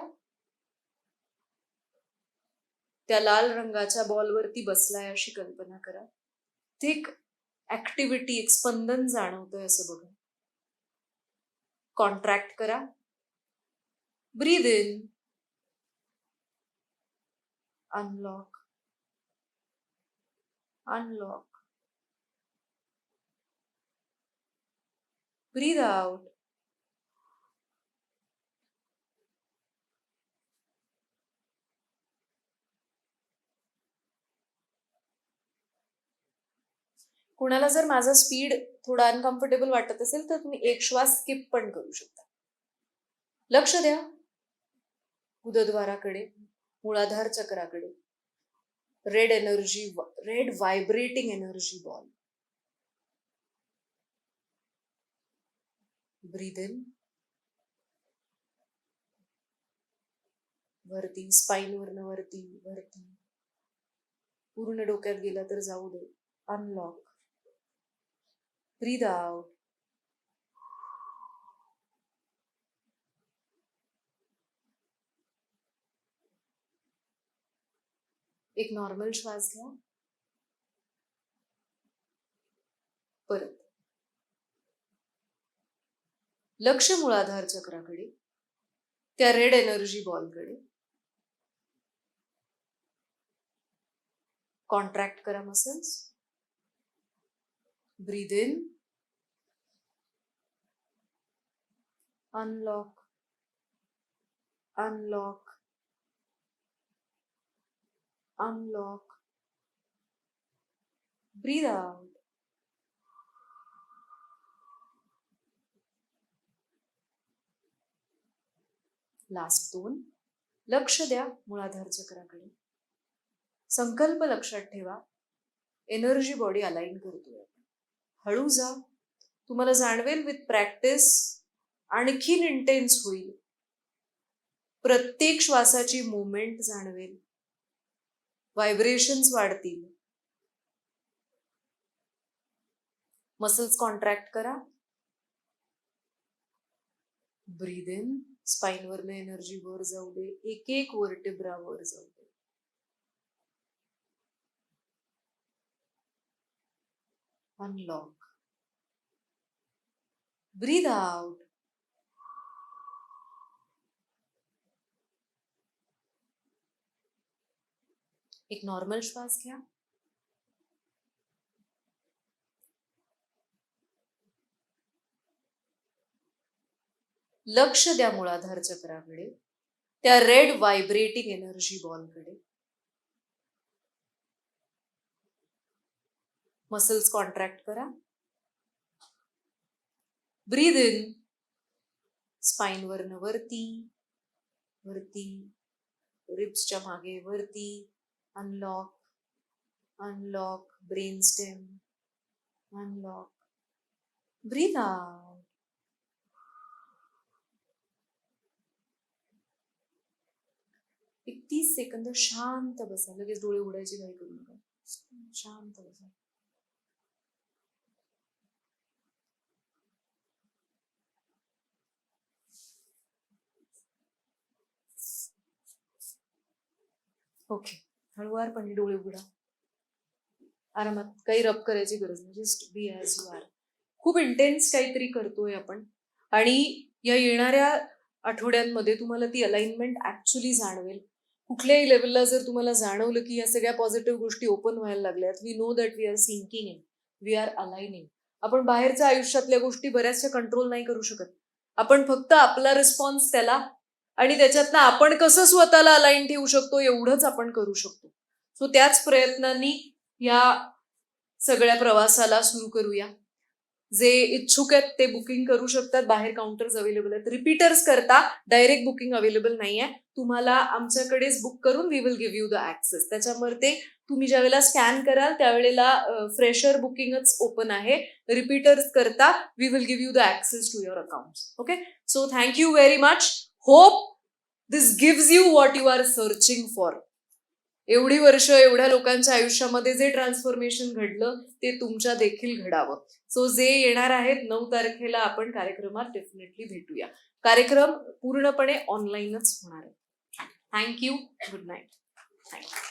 त्या लाल रंगाच्या बॉलवरती बसलाय अशी कल्पना करा. ते एक ऍक्टिव्हिटी, एक स्पंदन जाणवतंय असं बघा. कॉन्ट्रॅक्ट करा. Breathe in, unlock unlock. Breathe out. कुणाला जर माझा स्पीड थोडा अनकम्फर्टेबल वाटत असेल तर तुम्ही एक श्वास स्किप पण करू शकता. लक्ष द्या गुदद्वाराकडे, मूळाधार चक्राकडे. Red energy, red vibrating energy ball. Breathe in, वरती स्पाइन वरनं वरती वरती. पूर्ण डोक्यात गेला तर जाऊ दे. अनलॉक. Breathe out. एक नॉर्मल श्वास घ्या. परत लक्ष मूळाधार चक्राकडे, त्या रेड एनर्जी बॉलकडे. कॉन्ट्रॅक्ट करा muscles. Breathe in, unlock unlock unlock. Breathe out. Last 2. लक्ष द्या मूळाधार चक्राकडे. संकल्प लक्षात ठेवा, एनर्जी बॉडी अलाइन करतोय. हळू जा. तुम्हाला जाणवेल विथ प्रॅक्टिस आणखीन इंटेन्स होईल. प्रत्येक श्वासाची मुवमेंट जाणवेल, व्हायब्रेशन्स वाढतील. मसल्स कॉन्ट्रॅक्ट करा. ब्रीद इन, स्पाइन वरनं एनर्जी वर जाऊ दे, एक एक वर्टेब्रा वर जाऊ दे. अनलॉक. Breathe out. एक नॉर्मल श्वास घ्या. लक्ष द्या मूळाधार चक्राकडे, त्या रेड व्हायब्रेटिंग एनर्जी बॉलकडे. मसल्स कॉन्ट्रॅक्ट करा. ब्रीद इन, स्पाइन वरनं वरती वरती, रिब्सच्या मागे वरती. Unlock unlock brain stem, unlock, breathe out. एक 30 सेकंद शांत बसा, लगेच डोळे उघडायची काही करू नका, शांत बसा. ओके, हळुवारपणे डोळे उघडा, आरामात, काही रब करायची गरज नाही, just be as you are. खूप इंटेन्स काहीतरी करतोय आपण आणि या येणाऱ्या आठवड्यांमध्ये तुम्हाला ती अलाइनमेंट ऍक्च्युली जाणवेल. कुठल्याही लेवलला जर तुम्हाला जाणवलं की या सगळ्या पॉझिटिव्ह गोष्टी ओपन व्हायला लागल्यात, we know that we are sinking in, we are aligning. आपण बाहेरच्या आयुष्यातल्या गोष्टी बऱ्याचशा कंट्रोल नाही करू शकत, आपण फक्त आपला रिस्पॉन्स त्याला आणि त्याच्यातनं आपण कसं स्वतःला अलाइन ठेवू शकतो एवढंच आपण करू शकतो. सो त्याच प्रयत्नांनी या सगळ्या प्रवासाला सुरू करूया. जे इच्छुक आहेत ते बुकिंग करू शकतात, बाहेर काउंटर्स अवेलेबल आहेत. रिपीटर्स करता डायरेक्ट बुकिंग अवेलेबल नाहीये, तुम्हाला आमच्याकडेच बुक करून we will give you the access. त्याच्यामध्ये तुम्ही ज्यावेळेला स्कॅन कराल त्यावेळेला फ्रेशर बुकिंगच ओपन आहे, रिपीटर्स करता we will give you the access to your account. Okay, so thank you very much. Hope this gives you what you are searching for. एवढी वर्ष एवढ्या लोकांच्या आयुष्यामध्ये जे ट्रान्सफॉर्मेशन घडलं ते तुमच्या देखील घडावं. सो जे येणार आहेत 9 तारखेला आपण कार्यक्रमात डेफिनेटली भेटूया. कार्यक्रम पूर्णपणे ऑनलाईनच होणार आहे. Thank you, good night. थँक्यू.